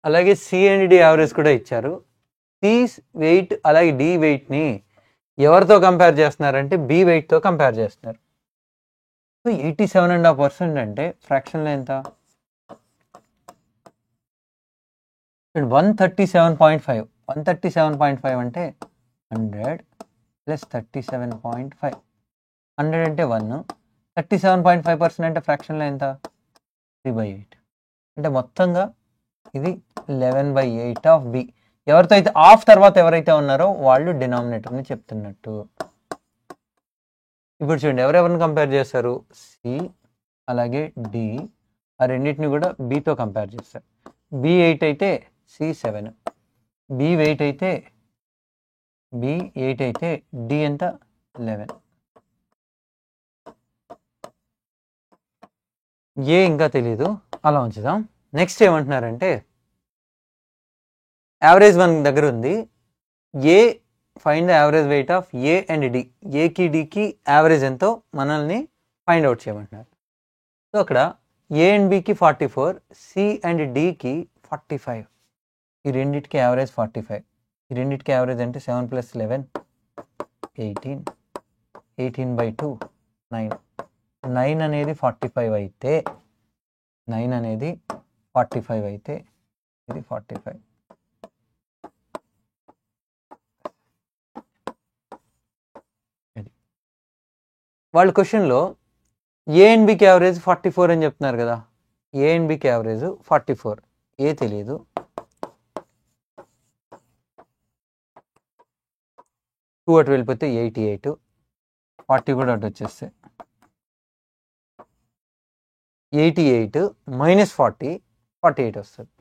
అలాగే C and D average కూడా ఇచ్చారు. C's wait అలాగే D వెయిట్ని ఎవరితో compare చేస్తున్నారంటే B వెయిట్తో compare చేస్తున్నారు. So 87.5% అంటే ఫ్రాక్షన్లో ఎంత? 137.5. 137.5 అంటే 100 ప్లస్ 37.5. 100 అంటే 1, 37.5% అంటే ఫ్రాక్షన్లో ఎంత? 3/8. అంటే మొత్తంగా ఇది 11/8 ఆఫ్ బి. ఎవరితో అయితే ఆఫ్ తర్వాత ఎవరైతే ఉన్నారో వాళ్ళు డినామినేటర్ని చెప్తున్నట్టు. ఇప్పుడు చూడండి, ఎవరెవరిని కంపేర్ చేస్తారు? సి అలాగే డి, ఆ రెండింటిని కూడా బితో కంపేర్ చేస్తారు. బి 8 అయితే సి 7, బి 8 అయితే డి ఎంత? 11. ఏ ఇంకా తెలీదు, అలా ఉంచుదాం. నెక్స్ట్ ఏమంటున్నారంటే యావరేజ్ మన దగ్గర ఉంది. A find the average weight of A and D. ఏకి డికి యావరేజ్ ఎంతో మనల్ని ఫైండ్ అవుట్ చేయమంటున్నారు. సో అక్కడ ఏ అండ్ బికి 44, సి అండ్ డికి 45. ఈ రెండింటికి యావరేజ్ 45. ఈ రెండింటికి యావరేజ్ అంటే 7 + 11 18, 18/2 9. 9 అనేది 45 అయితే, 9 అనేది 45 అయితే ఇది 45. వాళ్ళ క్వశ్చన్లో ఏ అండ్ బికి యావరేజ్ 44 అని చెప్తున్నారు కదా. ఏ అండ్ బికి యావరేజ్ 44, ఏ తెలియదు. టూ అటు వెళ్ళిపోతే 88, 40 కూడా అటు వచ్చేస్తే 88 - 40 48 వస్తుంది.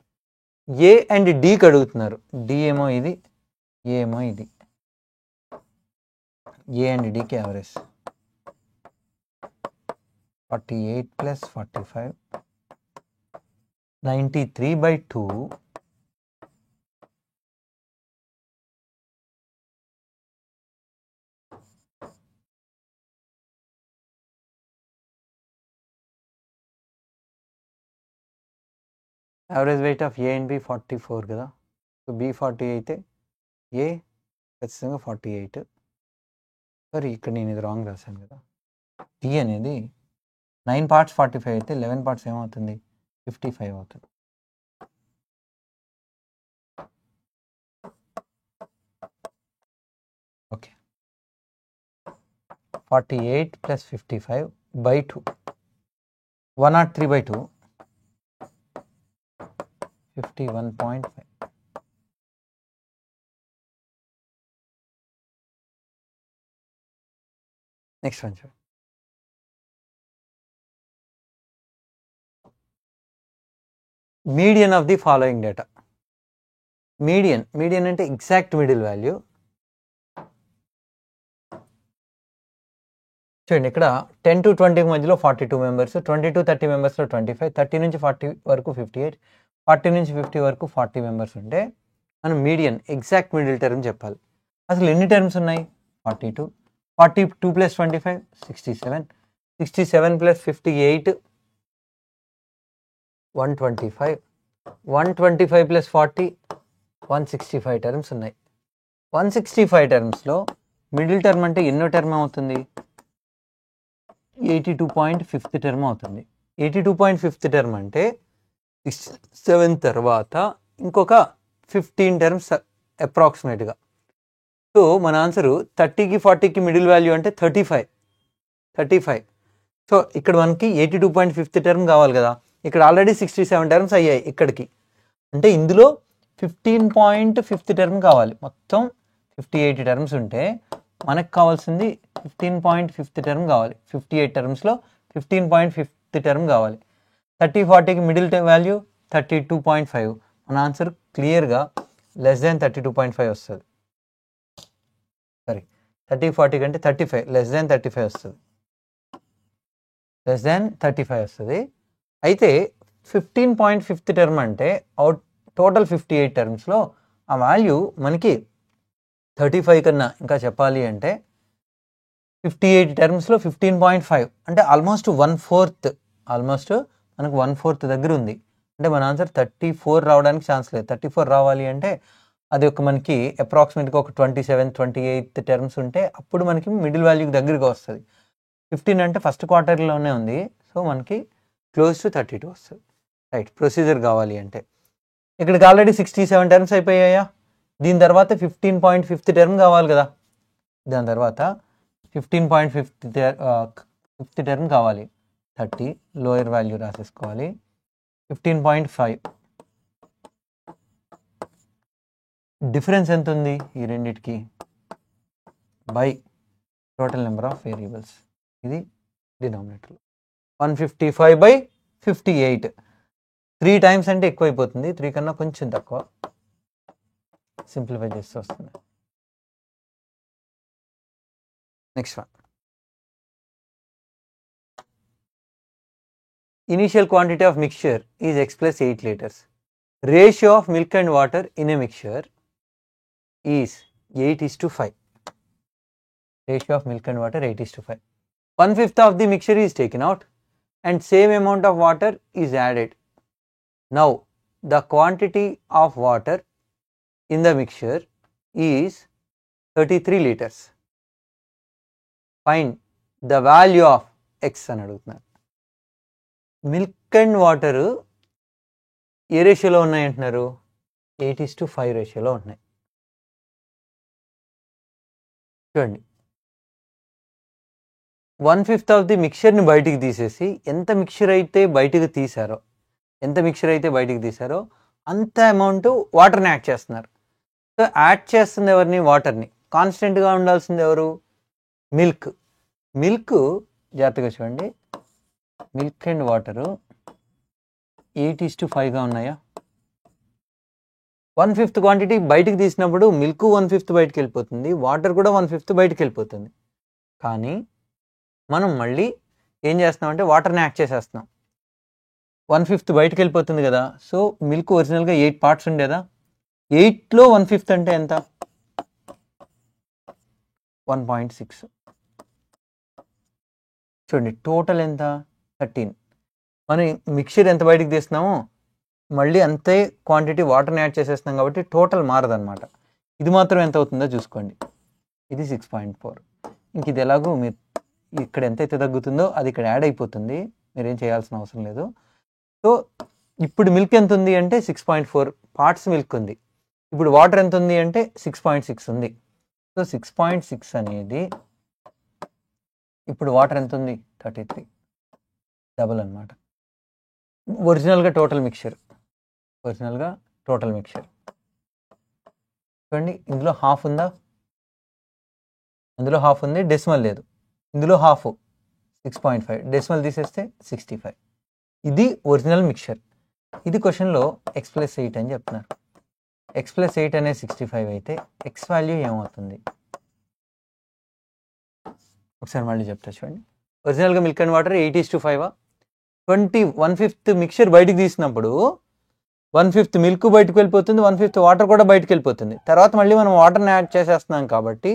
ఏ అండ్ డికి అడుగుతున్నారు. డి ఏమో ఇది, ఏ ఏమో ఇది. ఏ అండ్ డికి average 48 + 45 93/2 average weight of A and B 44 కదా. సో బి 40 అయితే ఏ ఖచ్చితంగా 48. సారీ, ఇక్కడ నేను ఇది రాంగ్ రాశాను కదా. డి అనేది 9 parts 45 అయితే 11 parts ఏమవుతుంది? 55 అవుతుంది. 48 plus 55 by 2, 103 by 2, 51.5. Next one, sir. Median of the following data. Median అంటే exact middle value. చూడండి ఇక్కడ 10 to 20 మధ్యలో 42 మెంబర్స్, 20 to 30 మెంబర్స్లో 25, 30 నుంచి 40 వరకు 58, 40 నుంచి 50 వరకు 40 మెంబర్స్ ఉంటే మనం మీడియన్ ఎగ్జాక్ట్ మిడిల్ టర్మ్ చెప్పాలి. అసలు ఎన్ని టర్మ్స్ ఉన్నాయి? 42, 42 ప్లస్ 25 67, 67 ప్లస్ 58 125, 125 ప్లస్ 40 165 టర్మ్స్ ఉన్నాయి. 165 టర్మ్స్లో మిడిల్ టర్మ్ అంటే ఎన్నో టర్మ్ అవుతుంది? 82.5th టర్మ్ అవుతుంది. 82.5th టర్మ్ అంటే 67 తర్వాత ఇంకొక 15 టర్మ్స్ అప్రాక్సిమేట్గా. సో మన ఆన్సరు 30కి 40కి మిడిల్ వాల్యూ అంటే 35. సో ఇక్కడ మనకి 82.5th టర్మ్ కావాలి కదా, ఇక్కడ ఆల్రెడీ 67 టర్మ్స్ అయ్యాయి ఇక్కడికి, అంటే ఇందులో 15.5th టర్మ్ కావాలి. మొత్తం 58 టర్మ్స్ ఉంటే మనకు కావాల్సింది 15.5th టర్మ్ కావాలి. 58 టర్మ్స్లో 15.5th టర్మ్ కావాలి. 30-40కి మిడిల్ వాల్యూ 32.5. మన ఆన్సర్ క్లియర్గా లెస్ దాన్ 32.5 వస్తుంది. సారీ, 30-40 కంటే 35, లెస్ దాన్ 35 వస్తుంది. లెస్ దాన్ 35 వస్తుంది. అయితే 15.5th టర్మ్ అంటే టోటల్ 58 టర్మ్స్లో ఆ వాల్యూ మనకి 35 కన్నా ఇంకా చెప్పాలి అంటే 58 టర్మ్స్లో 15.5 అంటే ఆల్మోస్ట్ 1/4, ఆల్మోస్ట్ మనకు 1/4 దగ్గర ఉంది. అంటే మన ఆన్సర్ 34 రావడానికి ఛాన్స్ లేదు. 34 రావాలి అంటే అది ఒక మనకి అప్రాక్సిమేట్గా ఒక 27-28 టర్మ్స్ ఉంటే అప్పుడు మనకి మిడిల్ వాల్యూకి దగ్గరగా వస్తుంది. 15 అంటే ఫస్ట్ క్వార్టర్లోనే ఉంది, సో మనకి క్లోజ్ టు 32 వస్తుంది. రైట్, ప్రొసీజర్ కావాలి అంటే ఇక్కడికి ఆల్రెడీ 67 టర్మ్స్ అయిపోయాయా, దీని తర్వాత 15.5th టర్మ్ కావాలి కదా, దాని తర్వాత 15.5th టర్మ్ కావాలి. 30 లోయర్ వాల్యూ రాసేసుకోవాలి. 15.5 డిఫరెన్స్ ఎంత ఉంది ఈ రెండిటికి? By total number of variables, ఇది డినామినేటర్. 155/58, 3 టైమ్స్ అంటే ఎక్కువ అయిపోతుంది, 3 కన్నా కొంచెం తక్కువ. సింప్లిఫై చేస్తే వస్తుంది. Next one, initial quantity of mixture is X plus 8 liters. Ratio of milk and water in a mixture is 8:5. Ratio of milk and water 8:5. 1/5 of the mixture is taken out and same amount of water is added. Now the quantity of water in the mixture is 33 liters. Find the value of X అని అడుగుతున్నారు. Milk and water ఏ రేషియోలో ఉన్నాయి అంటున్నారు? 8:5 రేషియోలో ఉన్నాయి. చూడండి, 1/5 of the మిక్చర్ని బయటికి తీసేసి ఎంత మిక్చర్ అయితే బయటికి తీసారో అంత అమౌంట్ వాటర్ని యాడ్ చేస్తున్నారు. సో యాడ్ చేస్తుంది ఎవరిని? వాటర్ని. కాన్స్టెంట్గా ఉండాల్సింది ఎవరు? మిల్క్. జాగ్రత్తగా చూడండి, మిల్క్ అండ్ వాటరు 8:5గా ఉన్నాయా? 1/5 క్వాంటిటీ బయటికి తీసినప్పుడు మిల్క్ 1/5 బయటికి వెళ్ళిపోతుంది, వాటర్ కూడా 1/5 బయటికి వెళ్ళిపోతుంది. కానీ మనం మళ్ళీ ఏం చేస్తున్నామంటే వాటర్ని యాడ్ చేసేస్తున్నాం. 1/5 బయటికి వెళ్ళిపోతుంది కదా, సో మిల్క్ ఒరిజినల్గా 8 పార్ట్స్ ఉండేదా? 8లో 1/5 అంటే ఎంత? 1.6. చూడండి, టోటల్ ఎంత? 13. మనం మిక్చర్ ఎంత బయటికి తీస్తున్నామో మళ్ళీ అంతే క్వాంటిటీ వాటర్ని యాడ్ చేసేస్తున్నాం కాబట్టి టోటల్ మారదనమాట. ఇది మాత్రం ఎంత అవుతుందో చూసుకోండి, ఇది 6.4. ఇంక ఇది ఎలాగో మీరు ఇక్కడ ఎంతైతే తగ్గుతుందో అది ఇక్కడ యాడ్ అయిపోతుంది, మీరేం చేయాల్సిన అవసరం లేదు. సో ఇప్పుడు మిల్క్ ఎంత ఉంది అంటే 6.4 పార్ట్స్ మిల్క్ ఉంది. ఇప్పుడు వాటర్ ఎంత ఉంది అంటే 6.6 ఉంది. సో 6.6 అనేది ఇప్పుడు వాటర్ ఎంత ఉంది 33, డబుల్ అనమాట. ఒరిజినల్గా టోటల్ మిక్చర్ చూడండి, ఇందులో హాఫ్ ఉందా, అందులో హాఫ్ ఉంది, డెసిమల్ లేదు, ఇందులో హాఫ్ 6.5, డెసిమల్ తీసేస్తే 65. ఇది ఒరిజినల్ మిక్చర్. ఇది క్వశ్చన్లో x+8 అని చెప్తున్నారు. x+8 అనేది 65 అయితే ఎక్స్ వాల్యూ ఏమవుతుంది ఒకసారి మళ్ళీ చెప్తా చూడండి. ఒరిజినల్గా మిల్క్ అండ్ వాటర్ 8:5. 1/5 మిక్చర్ బయటికి తీసినప్పుడు 1/5 మిల్క్ బయటకు వెళ్ళిపోతుంది, 1/5 వాటర్ కూడా బయటకు వెళ్ళిపోతుంది. తర్వాత మళ్ళీ మనం వాటర్ని యాడ్ చేసేస్తున్నాం కాబట్టి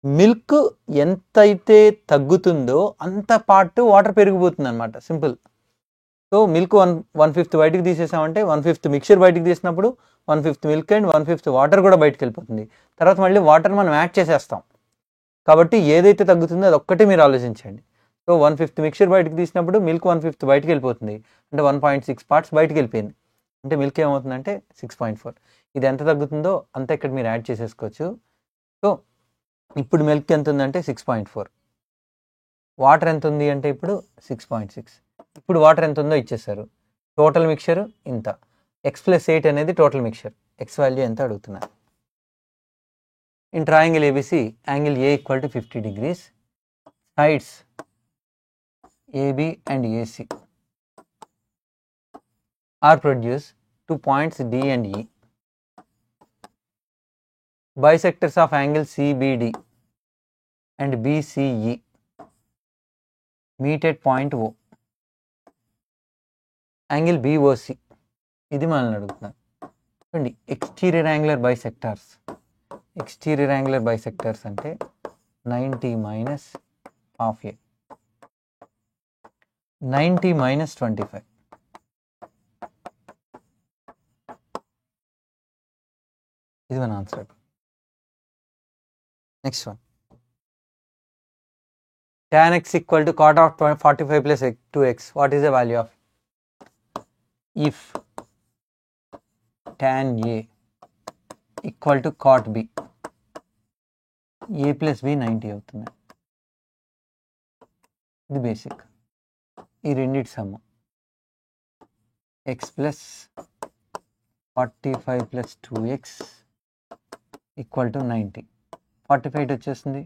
మిల్క్ ఎంతైతే తగ్గుతుందో అంత పార్ట్ వాటర్ పెరిగిపోతుంది అనమాట, సింపుల్. సో మిల్క్ 1/5 బయటికి తీసేసామంటే 1/5 మిక్చర్ బయటికి తీసినప్పుడు 1/5 మిల్క్ అండ్ 1/5 వాటర్ కూడా బయటకు వెళ్ళిపోతుంది. తర్వాత మళ్ళీ వాటర్ మనం యాడ్ చేసేస్తాం కాబట్టి ఏదైతే తగ్గుతుందో అది ఒక్కటే మీరు ఆలోచించండి. సో 1/5 మిక్చర్ బయటకు తీసినప్పుడు మిల్క్ 1/5 బయటకు వెళ్ళిపోతుంది, అంటే 1.6 పార్ట్స్ బయటకు వెళ్ళిపోయింది, అంటే మిల్క్ ఏమవుతుందంటే 6.4. ఇది ఎంత తగ్గుతుందో అంత ఇక్కడ మీరు యాడ్ చేసేసుకోవచ్చు. సో ఇప్పుడు మిల్క్ ఎంత ఉందంటే 6.4, వాటర్ ఎంత ఉంది అంటే ఇప్పుడు 6.6. ఇప్పుడు వాటర్ ఎంత ఉందో ఇచ్చేసారు. టోటల్ మిక్చర్ ఇంత, x+8 అనేది టోటల్ మిక్చర్, ఎక్స్ వాల్యూ ఎంత అడుగుతున్నారు. In triangle ABC angle A equal to 50 degrees, sides AB and AC are produced to points D and E. Bisectors of angle CBD and BCE meet at point O. Angle BOC ఇది మనల్ని అడుగుతున్నారు. చూడండి, exterior angular bisectors అంటే 90 minus half A, 90 minus 25. ఇది మన answer. Next one, tan x equal to cot of 45 plus 2x. What is the value of? If tan A equal to cot B, A plus B 90 అవుతుంది. ఇది basic. ఈ రెండిటి some x plus 45 plus 2x equal to 90. 45 వచ్చేస్తుంది,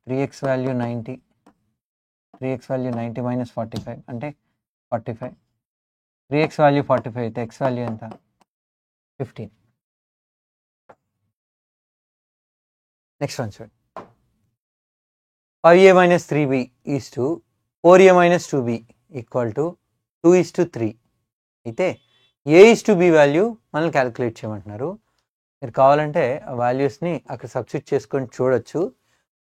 3x value 90, 3x value 90 minus 45 అంటే 45. 3x value 45 అయితే x value ఎంత 15. Next one చూడండి, 5a minus 3b is to 4a minus 2b equal to 2:3 అయితే a:b వాల్యూ మనం calculate చేయమంటున్నారు. మీరు కావాలంటే ఆ వాల్యూస్ని అక్కడ సబ్స్టిట్యూట్ చేసుకొని చూడొచ్చు.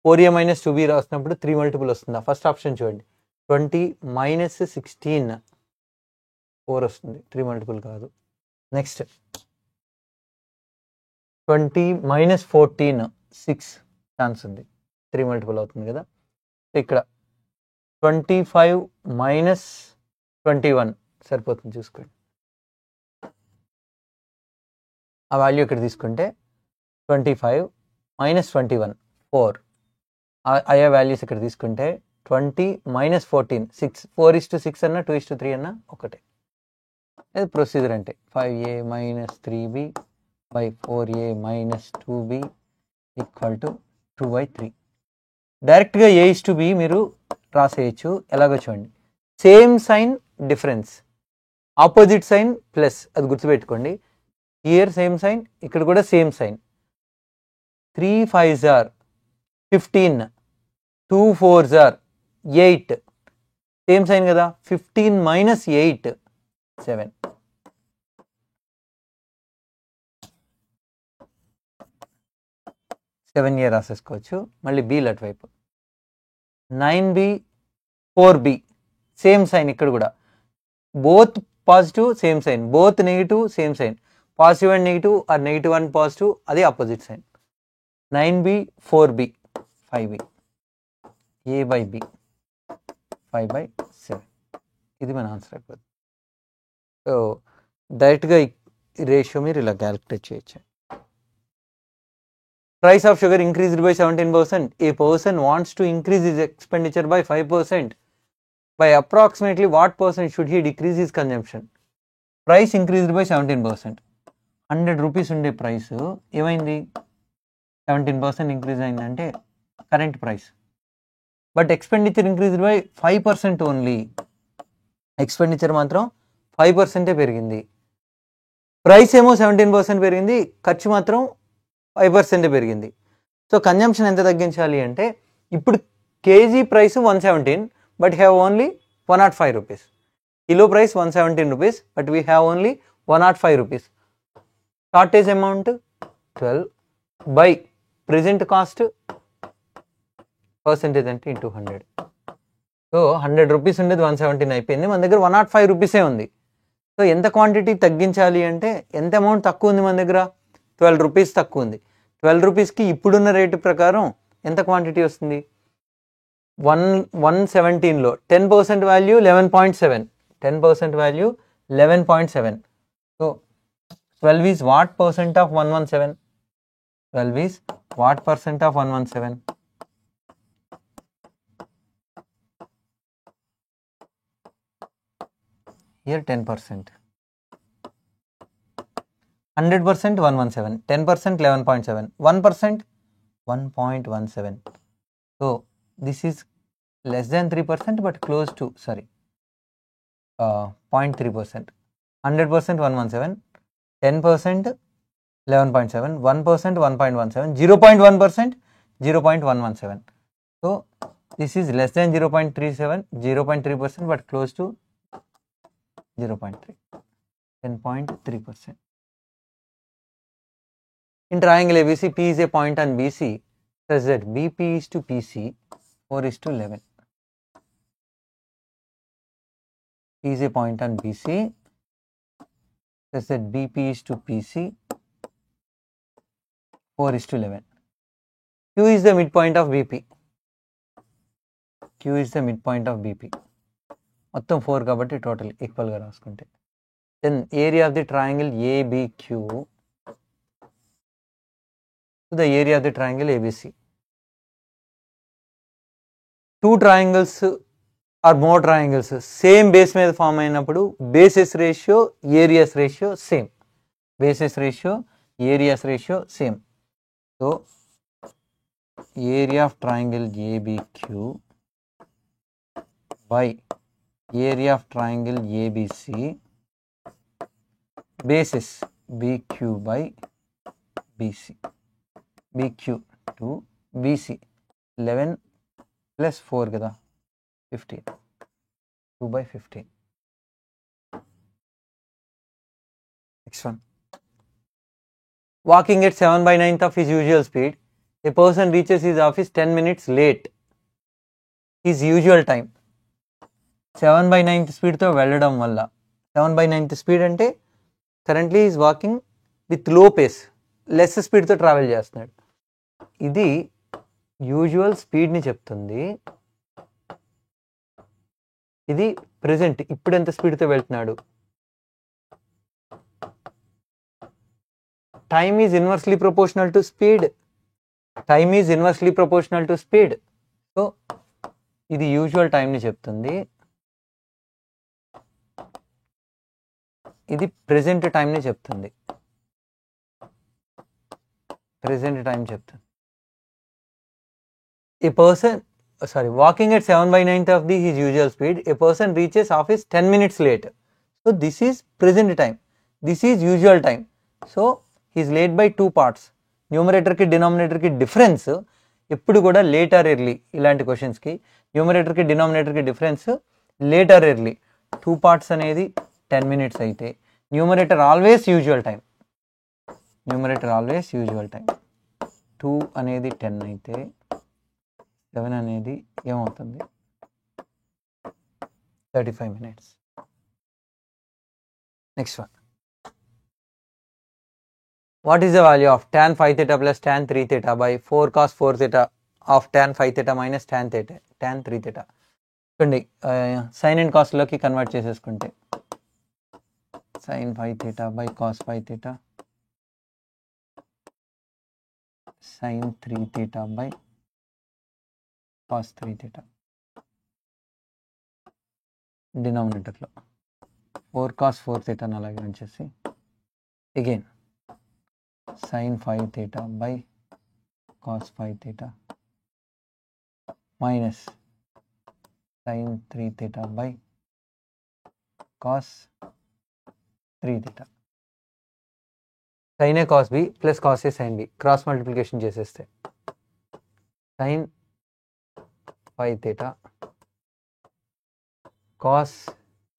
4a minus 2b రాసినప్పుడు 3 మల్టిపుల్ వస్తుందా? ఫస్ట్ ఆప్షన్ చూడండి, 20 minus 16 4 వస్తుంది, 3 మల్టిపుల్ కాదు. నెక్స్ట్ 20 minus 14 6 ఛాన్స్ ఉంది, 3 మల్టిపుల్ అవుతుంది కదా. ఇక్కడ 25 minus 21 సరిపోతుంది, చూసుకోండి. ఆ వాల్యూ ఇక్కడ తీసుకుంటే 25 minus 21 4, అయ్యే వాల్యూస్ ఇక్కడ తీసుకుంటే 20 minus 14 6, 4:6 అన్నా 2:3 అన్నా ఒకటే. అది ప్రొసీజర్ అంటే 5a minus 3b by 4a minus 2b equal to 2/3. డైరెక్ట్గా a:b మీరు రాసేయచ్చు. ఎలాగో చూడండి, same sign difference, opposite sign plus, అది గుర్తుపెట్టుకోండి. హియర్ సేమ్ సైన్, ఇక్కడ కూడా same sign. 3 5s are 15, 2 4s are 8, same sign కదా. 15 minus 8 7. 7a రాసేసుకోవచ్చు. మళ్ళీ బి అటువైపు 9b 4b సేమ్ సైన్, ఇక్కడ కూడా both positive same sign, both negative same sign, positive and negative or negative and positive అది opposite sign. 9b 4b 5b, a by b 5/7. ఇది మన answer అయిపోతుంది. So డైరెక్ట్గా ఈ రేషియో మీరు ఇలా క్యాలిక్యులేట్ చేయొచ్చు. price of sugar increased by 17%. A person wants to increase his expenditure by 5%. By approximately what percent should he decrease his consumption? Price increased by 17%. 100 rupees ఉండే price ఏమైంది 17% increase అయిందంటే current price. But expenditure increased by 5% only. Expenditure మాత్రం 5% పెరిగింది. Price ఏమో 17% పెరిగింది, ఖర్చు మాత్రం 5% పెరిగింది. సో కన్జంప్షన్ ఎంత తగ్గించాలి అంటే ఇప్పుడు KG price 117 but have only 105 rupees. Kilo price 117 rupees but we have only 105 rupees. Shortage amount 12 by present cost percentage అంటే ఇంటూ 100. సో 100 రూపీస్ ఉండేది 117 అయిపోయింది, మన దగ్గర 105 రూపీసే ఉంది. సో ఎంత క్వాంటిటీ తగ్గించాలి అంటే ఎంత అమౌంట్ తక్కువ ఉంది మన దగ్గర 12 రూపీస్ తక్కువ ఉంది. 12 రూపీస్కి ఇప్పుడున్న రేటు ప్రకారం ఎంత క్వాంటిటీ వస్తుంది 117లో 10% value 11.7, 10% value 11.7. So 12 is what percent of 117? 12 is what percent of 117? Here 10%. 100% 117, 10% 11.7, 1% 1.17. So this is less than 3% but close to 0.3%. 100% 117, 10% 11.7, 1% 1.17, 0.1% 0.117. So this is less than 0.37, 0.3% but close to 0.3, 10.3%. In triangle ABC, P is a point on BC such that BP is to PC 4:11. P is a point on BC such that BP is to PC 4:11. Q is the midpoint of BP. Q is the midpoint of BP. మొత్తం 4 కాబట్టి total ఈక్వల్గా రాసుకుంటే then area of the triangle ABQ to the area of the triangle ABC. Two triangles or more triangles same base మీద form అయినప్పుడు bases ratio, areas ratio same. Bases ratio, areas ratio same. So area of triangle ABQ by area of triangle ABC, basis BQ by BC. BQ to BC 11 plus 4 కదా 15, 2 by 15. Next one. Walking at 7/9 of his usual speed, a person reaches his office 10 minutes late. His usual time 7/9 స్పీడ్తో వెళ్ళడం వల్ల 7/9 speed అంటే currently is walking with low pace, less స్పీడ్తో travel చేస్తున్నాడు. ఇది usual స్పీడ్ని చెప్తుంది, ఇది ప్రెజెంట్ ఇప్పుడు ఎంత స్పీడ్తో వెళ్తున్నాడు. Time is inversely proportional to speed, time is inversely proportional to speed. So ఇది యూజువల్ టైంని చెప్తుంది, ఇది ప్రెజెంట్ టైంని చెప్తుంది, ప్రెజెంట్ టైం చెప్తుంది. A person, walking at 7/9 of his usual speed, a person reaches office 10 minutes late. So this is present time, this is usual time. So he is late by 2 parts. Numerator కి denominator కి difference ఎప్పుడు కూడా late or early. ఇలాంటి questions కి numerator కి denominator కి difference late or early. 2 parts అనేది 10 minutes అయితే numerator always usual time, numerator always usual time. 2 అనేది 10 అయితే 7 అనేది ఏమవుతుంది 35 minutes. Next one. What is the value of tan 5 theta plus tan 3 theta by 4 cos 4 theta of tan 5 theta minus tan 3 theta? చూడండి sign and కాస్ట్లోకి convert చేసేసుకుంటే sin 5 theta by cos 5 theta sin 3 theta by cos 3 theta. డినామినేటర్లో 4 cos 4 theta అలాగే ఉంచేసి again sin 5 theta by cos 5 theta minus sin 3 theta by cos 3 theta. sin a cos b plus cos a sin b cross multiplication చేసేస్తే sin 5 theta cos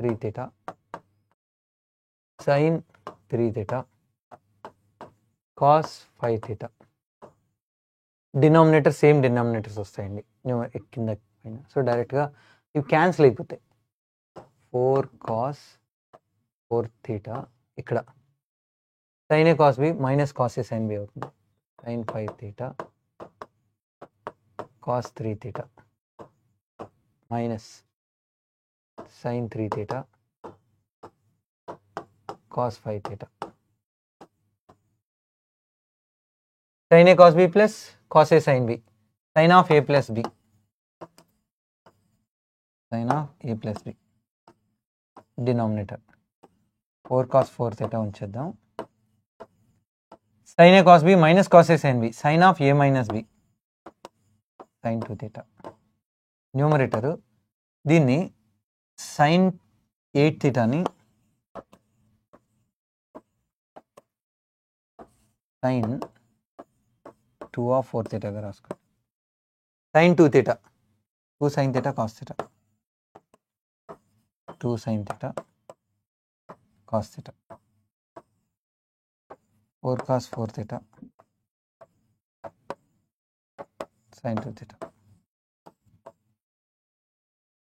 3 theta sin 3 theta cos 5 theta. Denominator same denominators వస్తాయండి కింద పైన. So డైరెక్ట్గా ఇవి cancel అయిపోతాయి. 4 cos 4 theta ఇక్కడ sin a cos b minus cos a sin b అవుతుంది. sin 5 theta cos 3 theta minus sin 3 theta cos 5 theta. sin a cos b plus cos a sin b sin of a plus b sin of a plus b denominator 4 cos 4 theta ఉంచేద్దాం. sin a cos b minus cos a sin b sin of a minus b sin 2 theta. Numerator దీన్ని sin 8 thetaని sin 2 of 4 thetaగా రాసుకోండి. sin 2 theta 2 sin theta cos theta 2 sin theta cos theta 4 cos 4 theta sin 2 theta.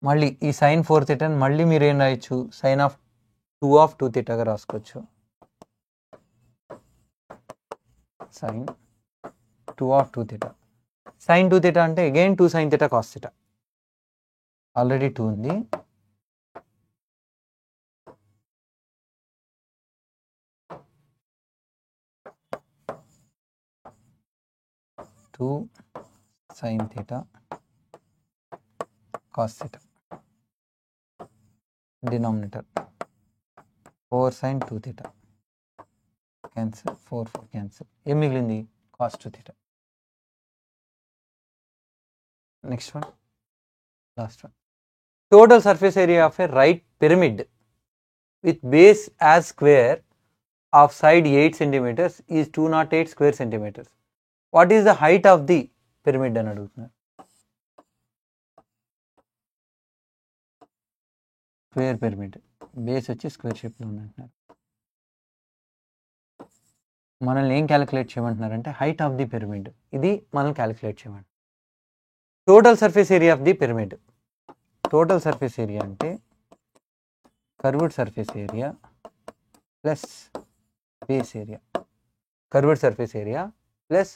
మళ్ళీ ఈ sin 4 theta మళ్ళీ మీరు ఏం రాయొచ్చు, sin of 2 of 2 thetaగా రాసుకోవచ్చు. sin 2 of 2 theta sin 2 theta అంటే again 2 sin theta cos theta. Already 2 ఉంది. Two sin theta cos theta. Denominator 4 sin 2 theta cancel 4 4 cancel. ఏం మిగిలింది cos 2 theta. Next one last one. Total surface area of a right pyramid with base as square of side 8 centimeters is 208 square centimeters. What is the height of the pyramid అని అడుగుతున్నారు. Square pyramid base వచ్చి square షేప్లో ఉందంటున్నారు. మనల్ని ఏం calculate చేయమంటున్నారంటే height of the pyramid. ఇది మనల్ని క్యాలిక్యులేట్ చేయమంటారు. Total surface area of the pyramid. Total surface area అంటే curved surface area plus base area. Curved surface area plus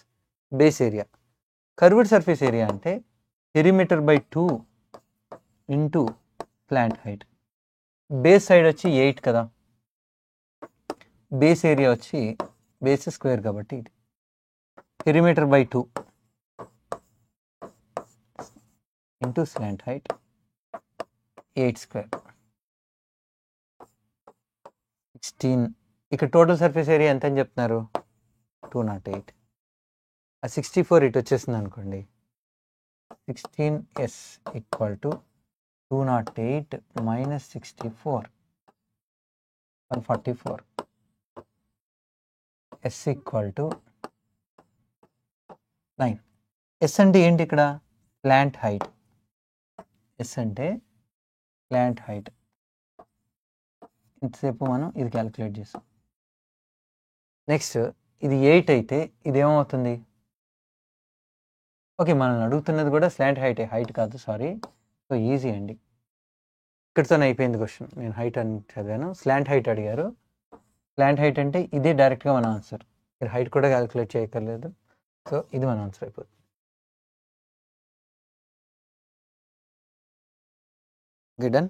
base area. Curved surface area అంటే perimeter by 2 into slant height. Base side వచ్చి 8 కదా, base area వచ్చి base square కాబట్టి ఇది perimeter by 2 into slant height 8 square 16. ఇక్కడ total surface area ఎంత అని చెప్తున్నారు 208. ఆ 64 ఇటు వచ్చేసింది అనుకోండి. 16s equal to 208 minus 64 144. s equal to 9. s అంటే ఏంటి ఇక్కడ ప్లాంట్ హైట్. s అంటే ప్లాంట్ హైట్. ఇంతసేపు మనం ఇది క్యాలిక్యులేట్ చేసాం. నెక్స్ట్ ఇది 8 అయితే ఇది ఏమవుతుంది. ఓకే, మనల్ని అడుగుతున్నది కూడా స్లాంట్ హైట్, హైట్ కాదు, సారీ. సో ఈజీ అండి, ఇక్కడితోనే అయిపోయింది క్వశ్చన్. నేను హైట్ అని చదివాను, స్లాంట్ హైట్ అడిగారు. స్లాంట్ హైట్ అంటే ఇదే డైరెక్ట్గా మన ఆన్సర్. మీరు హైట్ కూడా క్యాలిక్యులేట్ చేయక్కర్లేదు. సో ఇది మన ఆన్సర్ అయిపోతుంది. Okay, done.